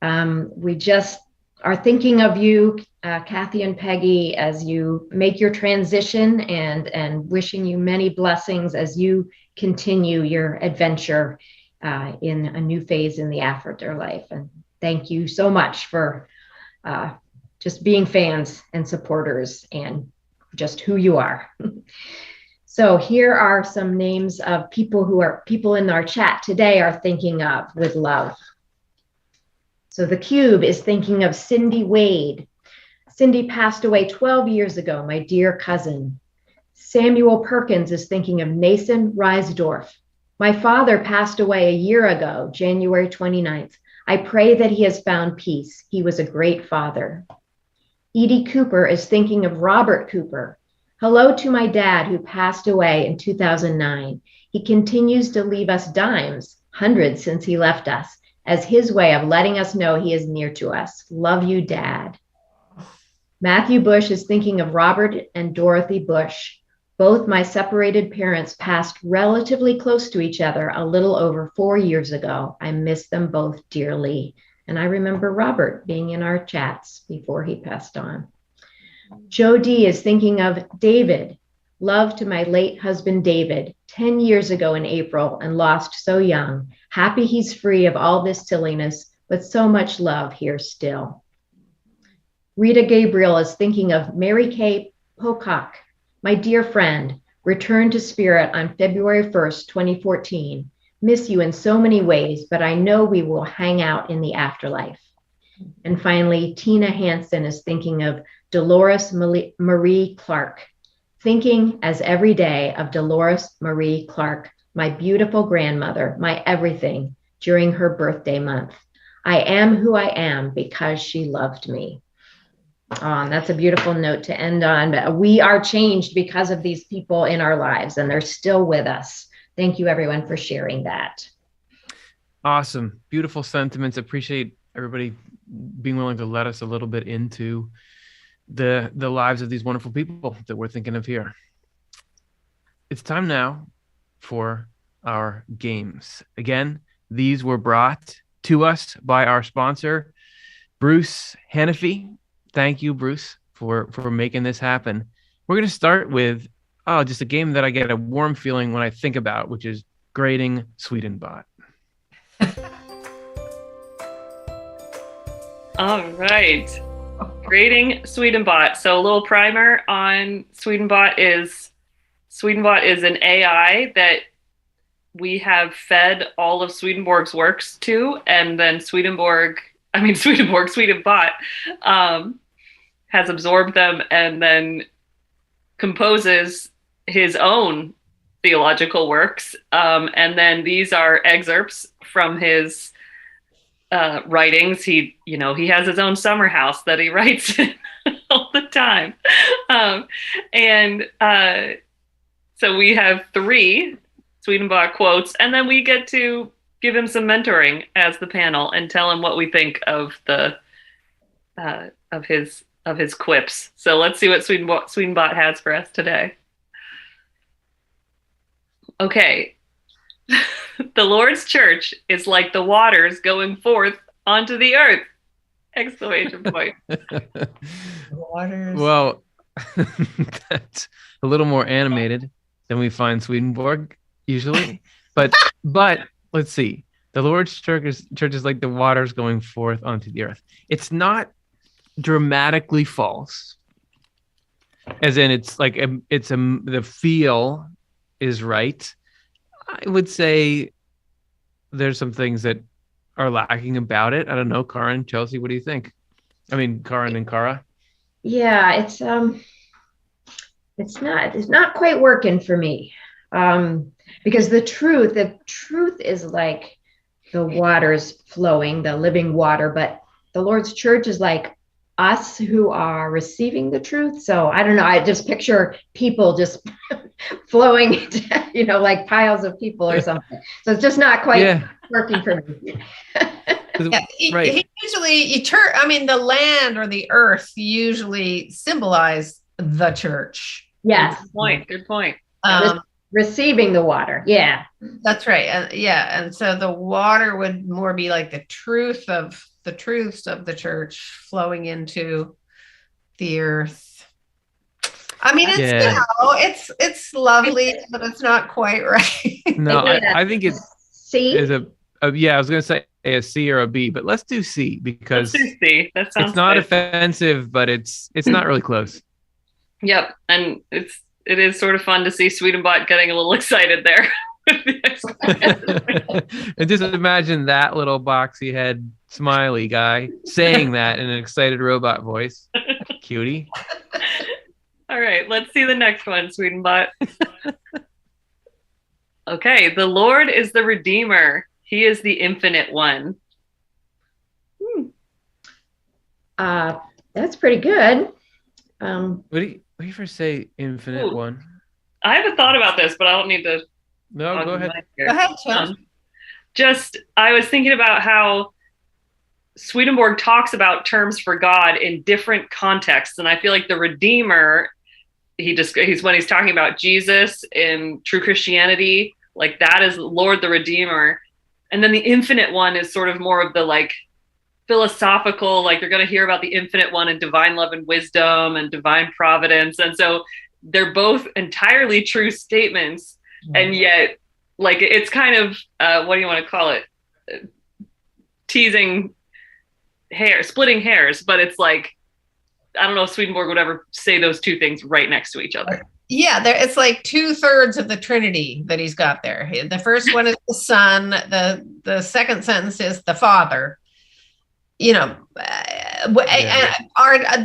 We just are thinking of you, Kathy and Peggy, as you make your transition, and wishing you many blessings as you continue your adventure in a new phase in the afterlife. And thank you so much for just being fans and supporters and just who you are. So here are some names of people in our chat today are thinking of with love. So the Cube is thinking of Cindy Wade. Cindy passed away 12 years ago, my dear cousin. Samuel Perkins is thinking of Nason Reisdorf. My father passed away a year ago, January 29th. I pray that he has found peace. He was a great father. Edie Cooper is thinking of Robert Cooper. Hello to my dad who passed away in 2009. He continues to leave us dimes, hundreds since he left us, as his way of letting us know he is near to us. Love you, Dad. Matthew Bush is thinking of Robert and Dorothy Bush. Both my separated parents passed relatively close to each other a little over 4 years ago. I miss them both dearly. And I remember Robert being in our chats before he passed on. Joe D is thinking of David. Love to my late husband, David, 10 years ago in April and lost so young. Happy he's free of all this silliness, but so much love here still. Rita Gabriel is thinking of Mary Kay Pocock. My dear friend, returned to spirit on February 1st, 2014. Miss you in so many ways, but I know we will hang out in the afterlife. And finally, Tina Hansen is thinking of Dolores Marie Clark. Thinking as every day of Dolores Marie Clark, my beautiful grandmother, my everything during her birthday month. I am who I am because she loved me. And that's a beautiful note to end on. But we are changed because of these people in our lives, and they're still with us. Thank you, everyone, for sharing that. Awesome. Beautiful sentiments. Appreciate everybody being willing to let us a little bit into the lives of these wonderful people that we're thinking of here. It's time now for our games. Again, these were brought to us by our sponsor, Bruce Hannafy. Thank you, Bruce, for making this happen. We're going to start with just a game that I get a warm feeling when I think about, which is grading Swedenbot. All right. Grading Swedenbot. So a little primer on Swedenbot is an AI that we have fed all of Swedenborg's works to, and then Swedenbot has absorbed them and then composes his own theological works. And then these are excerpts from his writings. He has his own summer house that he writes in all the time. So we have 3 Swedenbot quotes, and then we get to give him some mentoring as the panel and tell him what we think of of his quips. So let's see what Swedenbot has for us today. Okay. The Lord's church is like the waters going forth onto the earth! Exclamation point. Waters. Well, that's a little more animated than we find Swedenborg usually. But let's see. The Lord's church is like the waters going forth onto the earth. It's not dramatically false, as in it's like the feel is right. I would say there's some things that are lacking about it. I don't know, Karin, Chelsea, what do you think? I mean, Karin and Kara. Yeah, it's not quite working for me. Because the truth is like the waters flowing, the living water, but the Lord's church is like us who are receiving the truth. So I don't know. I just picture people just flowing, like piles of people or something. So it's just not quite working for me. Right. The land or the earth usually symbolize the church. Yes. Good point. Receiving the water. Yeah. That's right. And so the water would more be like the truths of the church flowing into the earth. I mean, it's lovely, but it's not quite right. No, I think it's C. Is I was going to say a C or a B, but let's do C because let's do C. That sounds it's not good. offensive, but it's not really close. Yep, and it is sort of fun to see Swedenbot getting a little excited there. And just imagine that little boxy head smiley guy saying that in an excited robot voice. Cutie. All right, let's see the next one, Swedenbot. Okay, the Lord is the Redeemer. He is the infinite one. That's pretty good. What do you first say infinite one? I haven't thought about this, but I don't need to. No, go ahead. Go ahead, Chelsea. I was thinking about how Swedenborg talks about terms for God in different contexts, and I feel like the Redeemer, he's when he's talking about Jesus in true Christianity, like that is Lord the Redeemer, and then the infinite one is sort of more of the like philosophical, like you're going to hear about the infinite one and divine love and wisdom and divine providence, and so they're both entirely true statements. And yet, like, it's kind of, what do you want to call it? Splitting hairs. But it's like, I don't know if Swedenborg would ever say those two things right next to each other. Yeah, it's like 2/3 of the Trinity that he's got there. The first one is the Son. The second sentence is the Father. And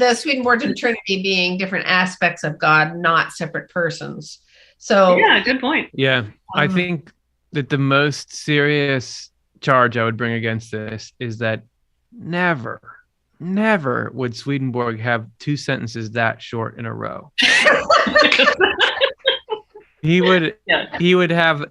the Swedenborgian Trinity being different aspects of God, not separate persons. So yeah, good point. Yeah, I think that the most serious charge I would bring against this is that never would Swedenborg have two sentences that short in a row. He would have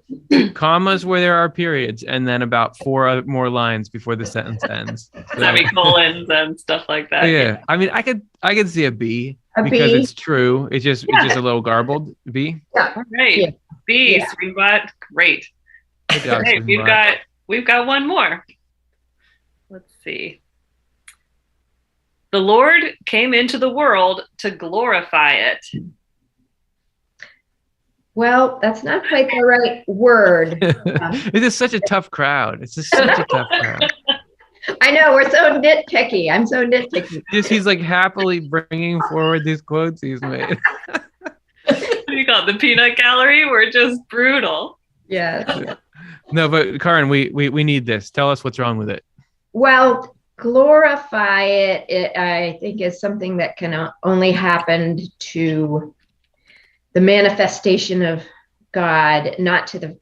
commas where there are periods and then about 4 more lines before the sentence ends. Semicolons and stuff like that. Yeah. I mean, I could see a B. Because it's true. It's just a little garbled. B. Yeah. All right. Yeah. B. Yeah. Swedenbot. Great. Good job, okay, we've got one more. Let's see. The Lord came into the world to glorify it. Well, that's not quite the right word. It is such a tough crowd. It's just such a tough crowd. I know, we're so nitpicky. I'm so nitpicky. He's like happily bringing forward these quotes he's made. What do you call it? The peanut gallery? We're just brutal. Yeah. No, but Karin, we need this. Tell us what's wrong with it. Well, glorify it, I think, is something that can only happen to the manifestation of God, not to the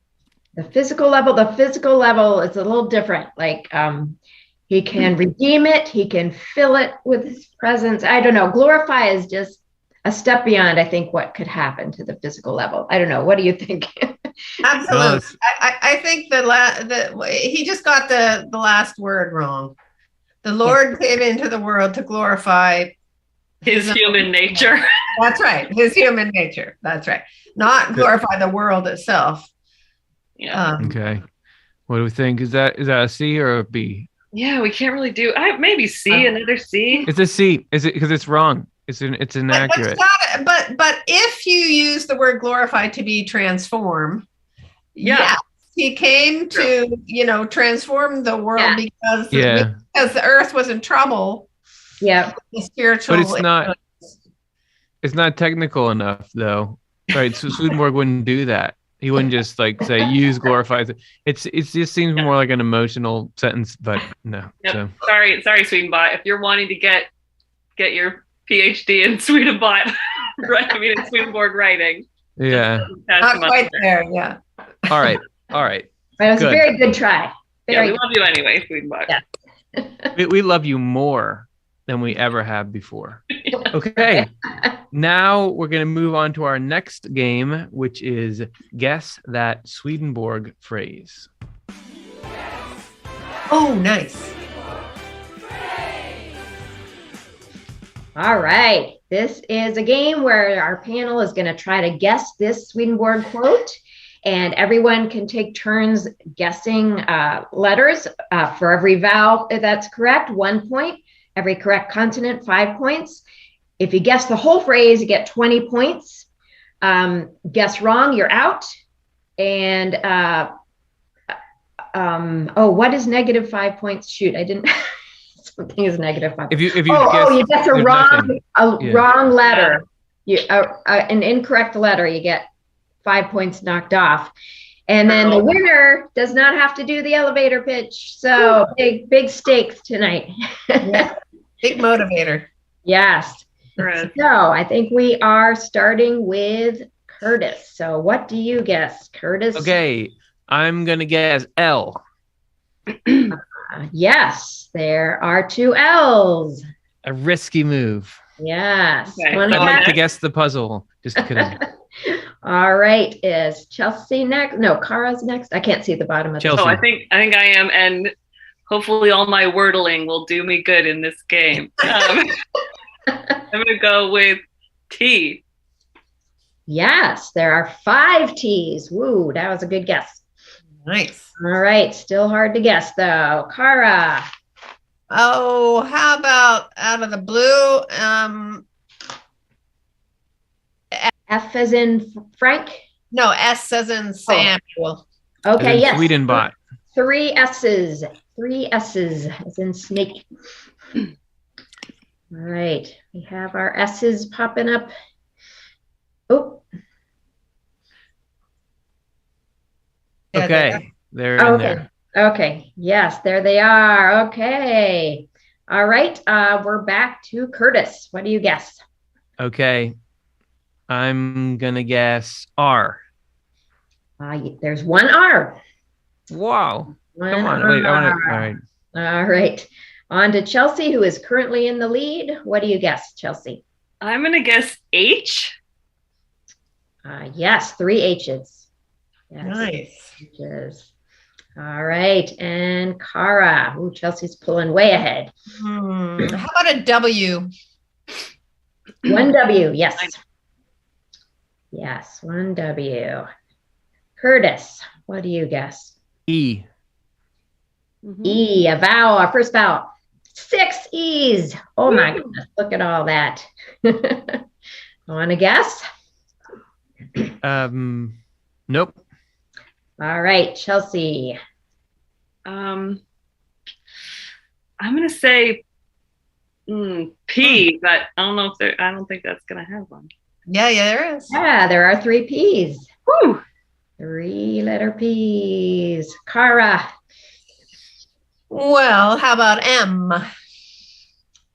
physical level. The physical level is a little different. Like, he can redeem it. He can fill it with his presence. I don't know. Glorify is just a step beyond, I think, what could happen to the physical level. I don't know. What do you think? Absolutely. I think he just got the last word wrong. The Lord came into the world to glorify His human nature. That's right. His human nature. That's right. Not glorify the world itself. Yeah. Okay. What do we think? Is that a C or a B? Yeah, we can't really do. Maybe C, another C. It's a C. Is it because it's wrong? It's inaccurate. But if you use the word glorify to be transform, yes, he came to transform the world because the earth was in trouble. Yeah, the spiritual. But it's not technical enough though, right? So Swedenborg wouldn't do that. He wouldn't just like say use glorifies. It just seems more like an emotional sentence, but no. Yep. So. Sorry, Swedenbot. If you're wanting to get your PhD in Swedenbot, right? I mean, in Swedenborg writing. Yeah. Not quite there. Yeah. All right. But it was a very good try. We love you anyway, Swedenbot. Yeah. we love you more than we ever have before. Okay. Now we're going to move on to our next game, which is Guess That Swedenborg Phrase. Oh, nice. All right. This is a game where our panel is going to try to guess this Swedenborg quote, and everyone can take turns guessing letters. For every vowel that's correct, 1 point. Every correct consonant, 5 points. If you guess the whole phrase, you get 20 points. Guess wrong, you're out. And what is negative 5 points? Shoot, I didn't. Something is negative 5. If you guess a wrong letter, an incorrect letter, you get 5 points knocked off. And then the winner does not have to do the elevator pitch. So big stakes tonight. Yeah. Big motivator. Yes. Right. So I think we are starting with Curtis. So what do you guess, Curtis? Okay, I'm going to guess L. Yes, there are 2 L's. A risky move. Yes. Okay. I'd like to guess the puzzle. Just kidding. All right. Is Chelsea next? No, Kara's next. I can't see the bottom of Chelsea. Oh, I think I am, and hopefully all my wordling will do me good in this game. I'm going to go with T. Yes, there are 5 T's. Woo, that was a good guess. Nice. All right. Still hard to guess, though. Kara. Oh, how about out of the blue? F as in Frank? No, S as in Samuel. Okay, yes. Swedenbot. 3 S's. 3 S's as in snake. All right. We have our S's popping up. Oh. Okay. They're in there. Okay. Yes, there they are. Okay. All right. We're back to Curtis. What do you guess? Okay. I'm going to guess R. There's 1 R. Wow. One Come on. R. Wait. All right. All right. On to Chelsea, who is currently in the lead. What do you guess, Chelsea? I'm going to guess H. Yes, 3 H's. Yes, Nice. H's. All right. And Kara. Ooh, Chelsea's pulling way ahead. How about a W? 1 W. Yes. Yes, 1 W. Curtis, what do you guess? E. Mm-hmm. E, a vowel, our first vowel. 6 E's. Oh my goodness, look at all that. Want to guess? Nope. All right, Chelsea. I'm going to say P, but I don't know if I don't think that's going to have one. Yeah, there is. Yeah, there are 3 P's. Woo! 3-letter P's. Kara. Well, how about M?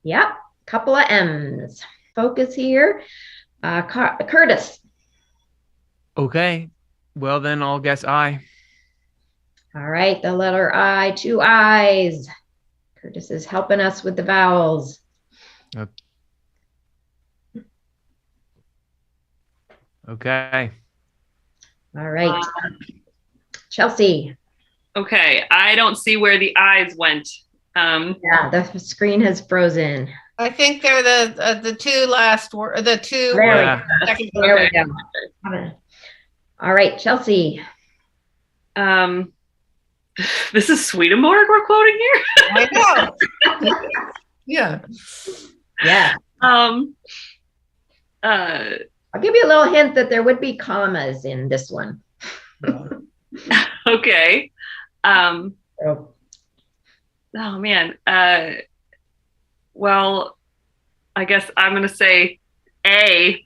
Yep, couple of M's. Focus here. Curtis. Okay. Well, then I'll guess I. All right, the letter I, 2 I's. Curtis is helping us with the vowels. Okay. All right. Chelsea. Okay, I don't see where the eyes went. Yeah, the screen has frozen. I think they're the two last the two. There second There we go. All right, Chelsea. This is Swedenborg we're quoting here. I know. Yeah. Yeah. I'll give you a little hint that there would be commas in this one. Okay. Oh. Oh man. Well, I guess I'm gonna say A.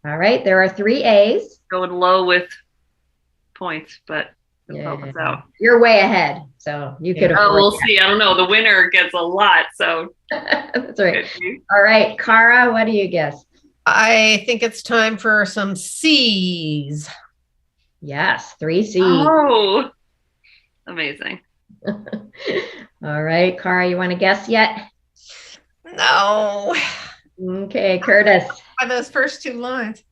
All right, there are 3 A's. Going low with points, but help us out. You're way ahead, so you could. Oh, we'll see. I don't know. The winner gets a lot, so that's right. All right, Cara, what do you guess? I think it's time for some C's. Yes, 3 C's. Oh, amazing. All right, Cara, you want to guess yet? No. Okay, Curtis. By those first 2 lines.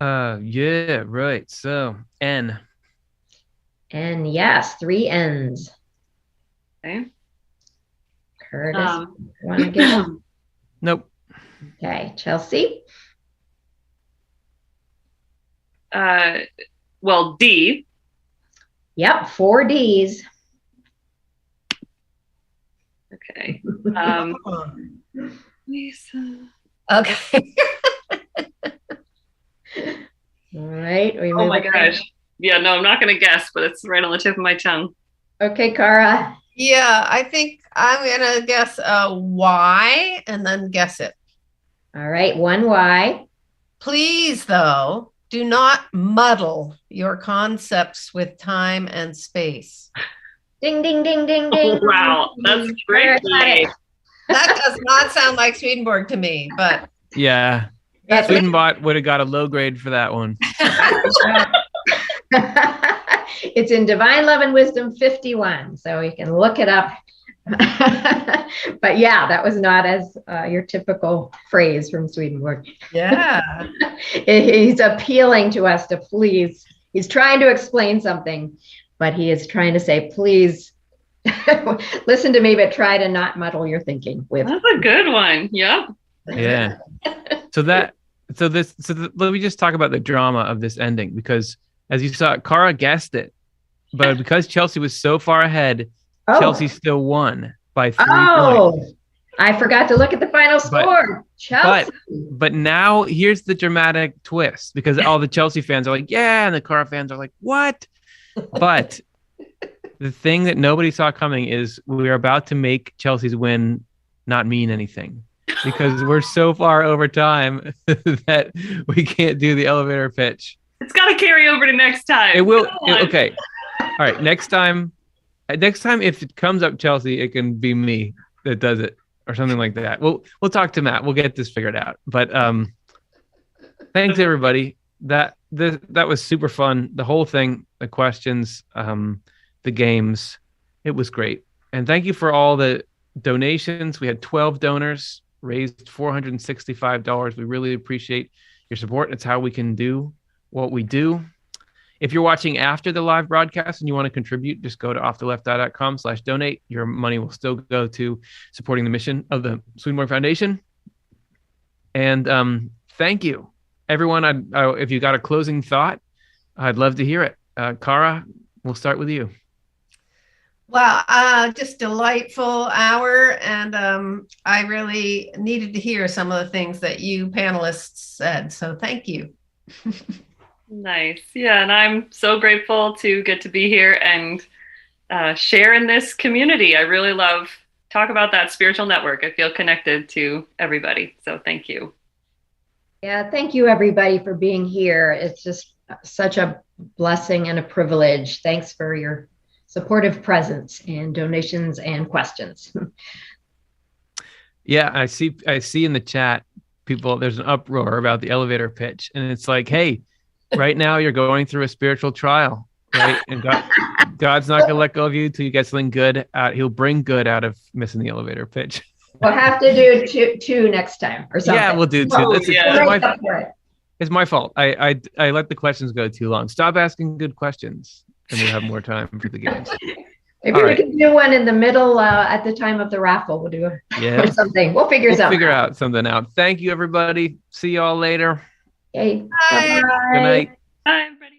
Yeah, right. So N. And yes, 3 N's. Okay. Curtis, want to guess? Nope. Okay, Chelsea. Well, D. Yep, 4 D's. Okay. Lisa. Okay. All right. Oh my gosh. Yeah, no, I'm not going to guess, but it's right on the tip of my tongue. Okay, Cara. Yeah, I think I'm going to guess a Y and then guess it. All right, 1 Y. Please, though, do not muddle your concepts with time and space. Ding, ding, ding, ding, ding. Oh, wow, that's great. That does not sound like Swedenborg to me, but yeah. Swedenbot would have got a low grade for that one. It's in Divine Love and Wisdom 51, so you can look it up. But yeah, that was not as your typical phrase from Swedenborg. yeah. He's appealing to us to please. He's trying to explain something, but he is trying to say, please listen to me, but try to not muddle your thinking with. That's a good one. Yep. Yeah. Let me just talk about the drama of this ending, because as you saw, Cara guessed it, but because Chelsea was so far ahead, Chelsea still won by 3 points. I forgot to look at the final score. Chelsea. But now here's the dramatic twist, because all the Chelsea fans are like, yeah, and the Cara fans are like, what? But the thing that nobody saw coming is we are about to make Chelsea's win not mean anything, because we're so far over time that we can't do the elevator pitch. It's got to carry over to next time. It will. Okay. All right. Next time, if it comes up Chelsea, it can be me that does it or something like that. We'll talk to Matt. We'll get this figured out. But thanks everybody. That was super fun. The whole thing, the questions, the games, it was great. And thank you for all the donations. We had 12 donors, raised $465. We really appreciate your support. It's how we can do what we do. If you're watching after the live broadcast and you want to contribute, just go to offtheLeft.com/donate. Your money will still go to supporting the mission of the Swedenborg Foundation. And thank you, everyone. If you got a closing thought, I'd love to hear it. Cara, we'll start with you. Well, just delightful hour. And I really needed to hear some of the things that you panelists said. So thank you. Nice. Yeah, and I'm so grateful to get to be here and share in this community. I really love talk about that spiritual network. I feel connected to everybody. So thank you. Yeah, thank you everybody for being here. It's just such a blessing and a privilege. Thanks for your supportive presence and donations and questions. Yeah, I see in the chat people, there's an uproar about the elevator pitch, and it's like, hey, right now you're going through a spiritual trial, right? And God's not going to let go of you till you get something good out. He'll bring good out of missing the elevator pitch. We'll have to do two next time or something. Yeah, we'll do 2. Oh, It's my fault. I let the questions go too long. Stop asking good questions, and we'll have more time for the games. Maybe All we right. can do one in the middle at the time of the raffle. We'll do Yeah. or something. We'll figure something out. Thank you, everybody. See y'all later. Okay. Bye. Bye-bye. Good night. Hi, everybody.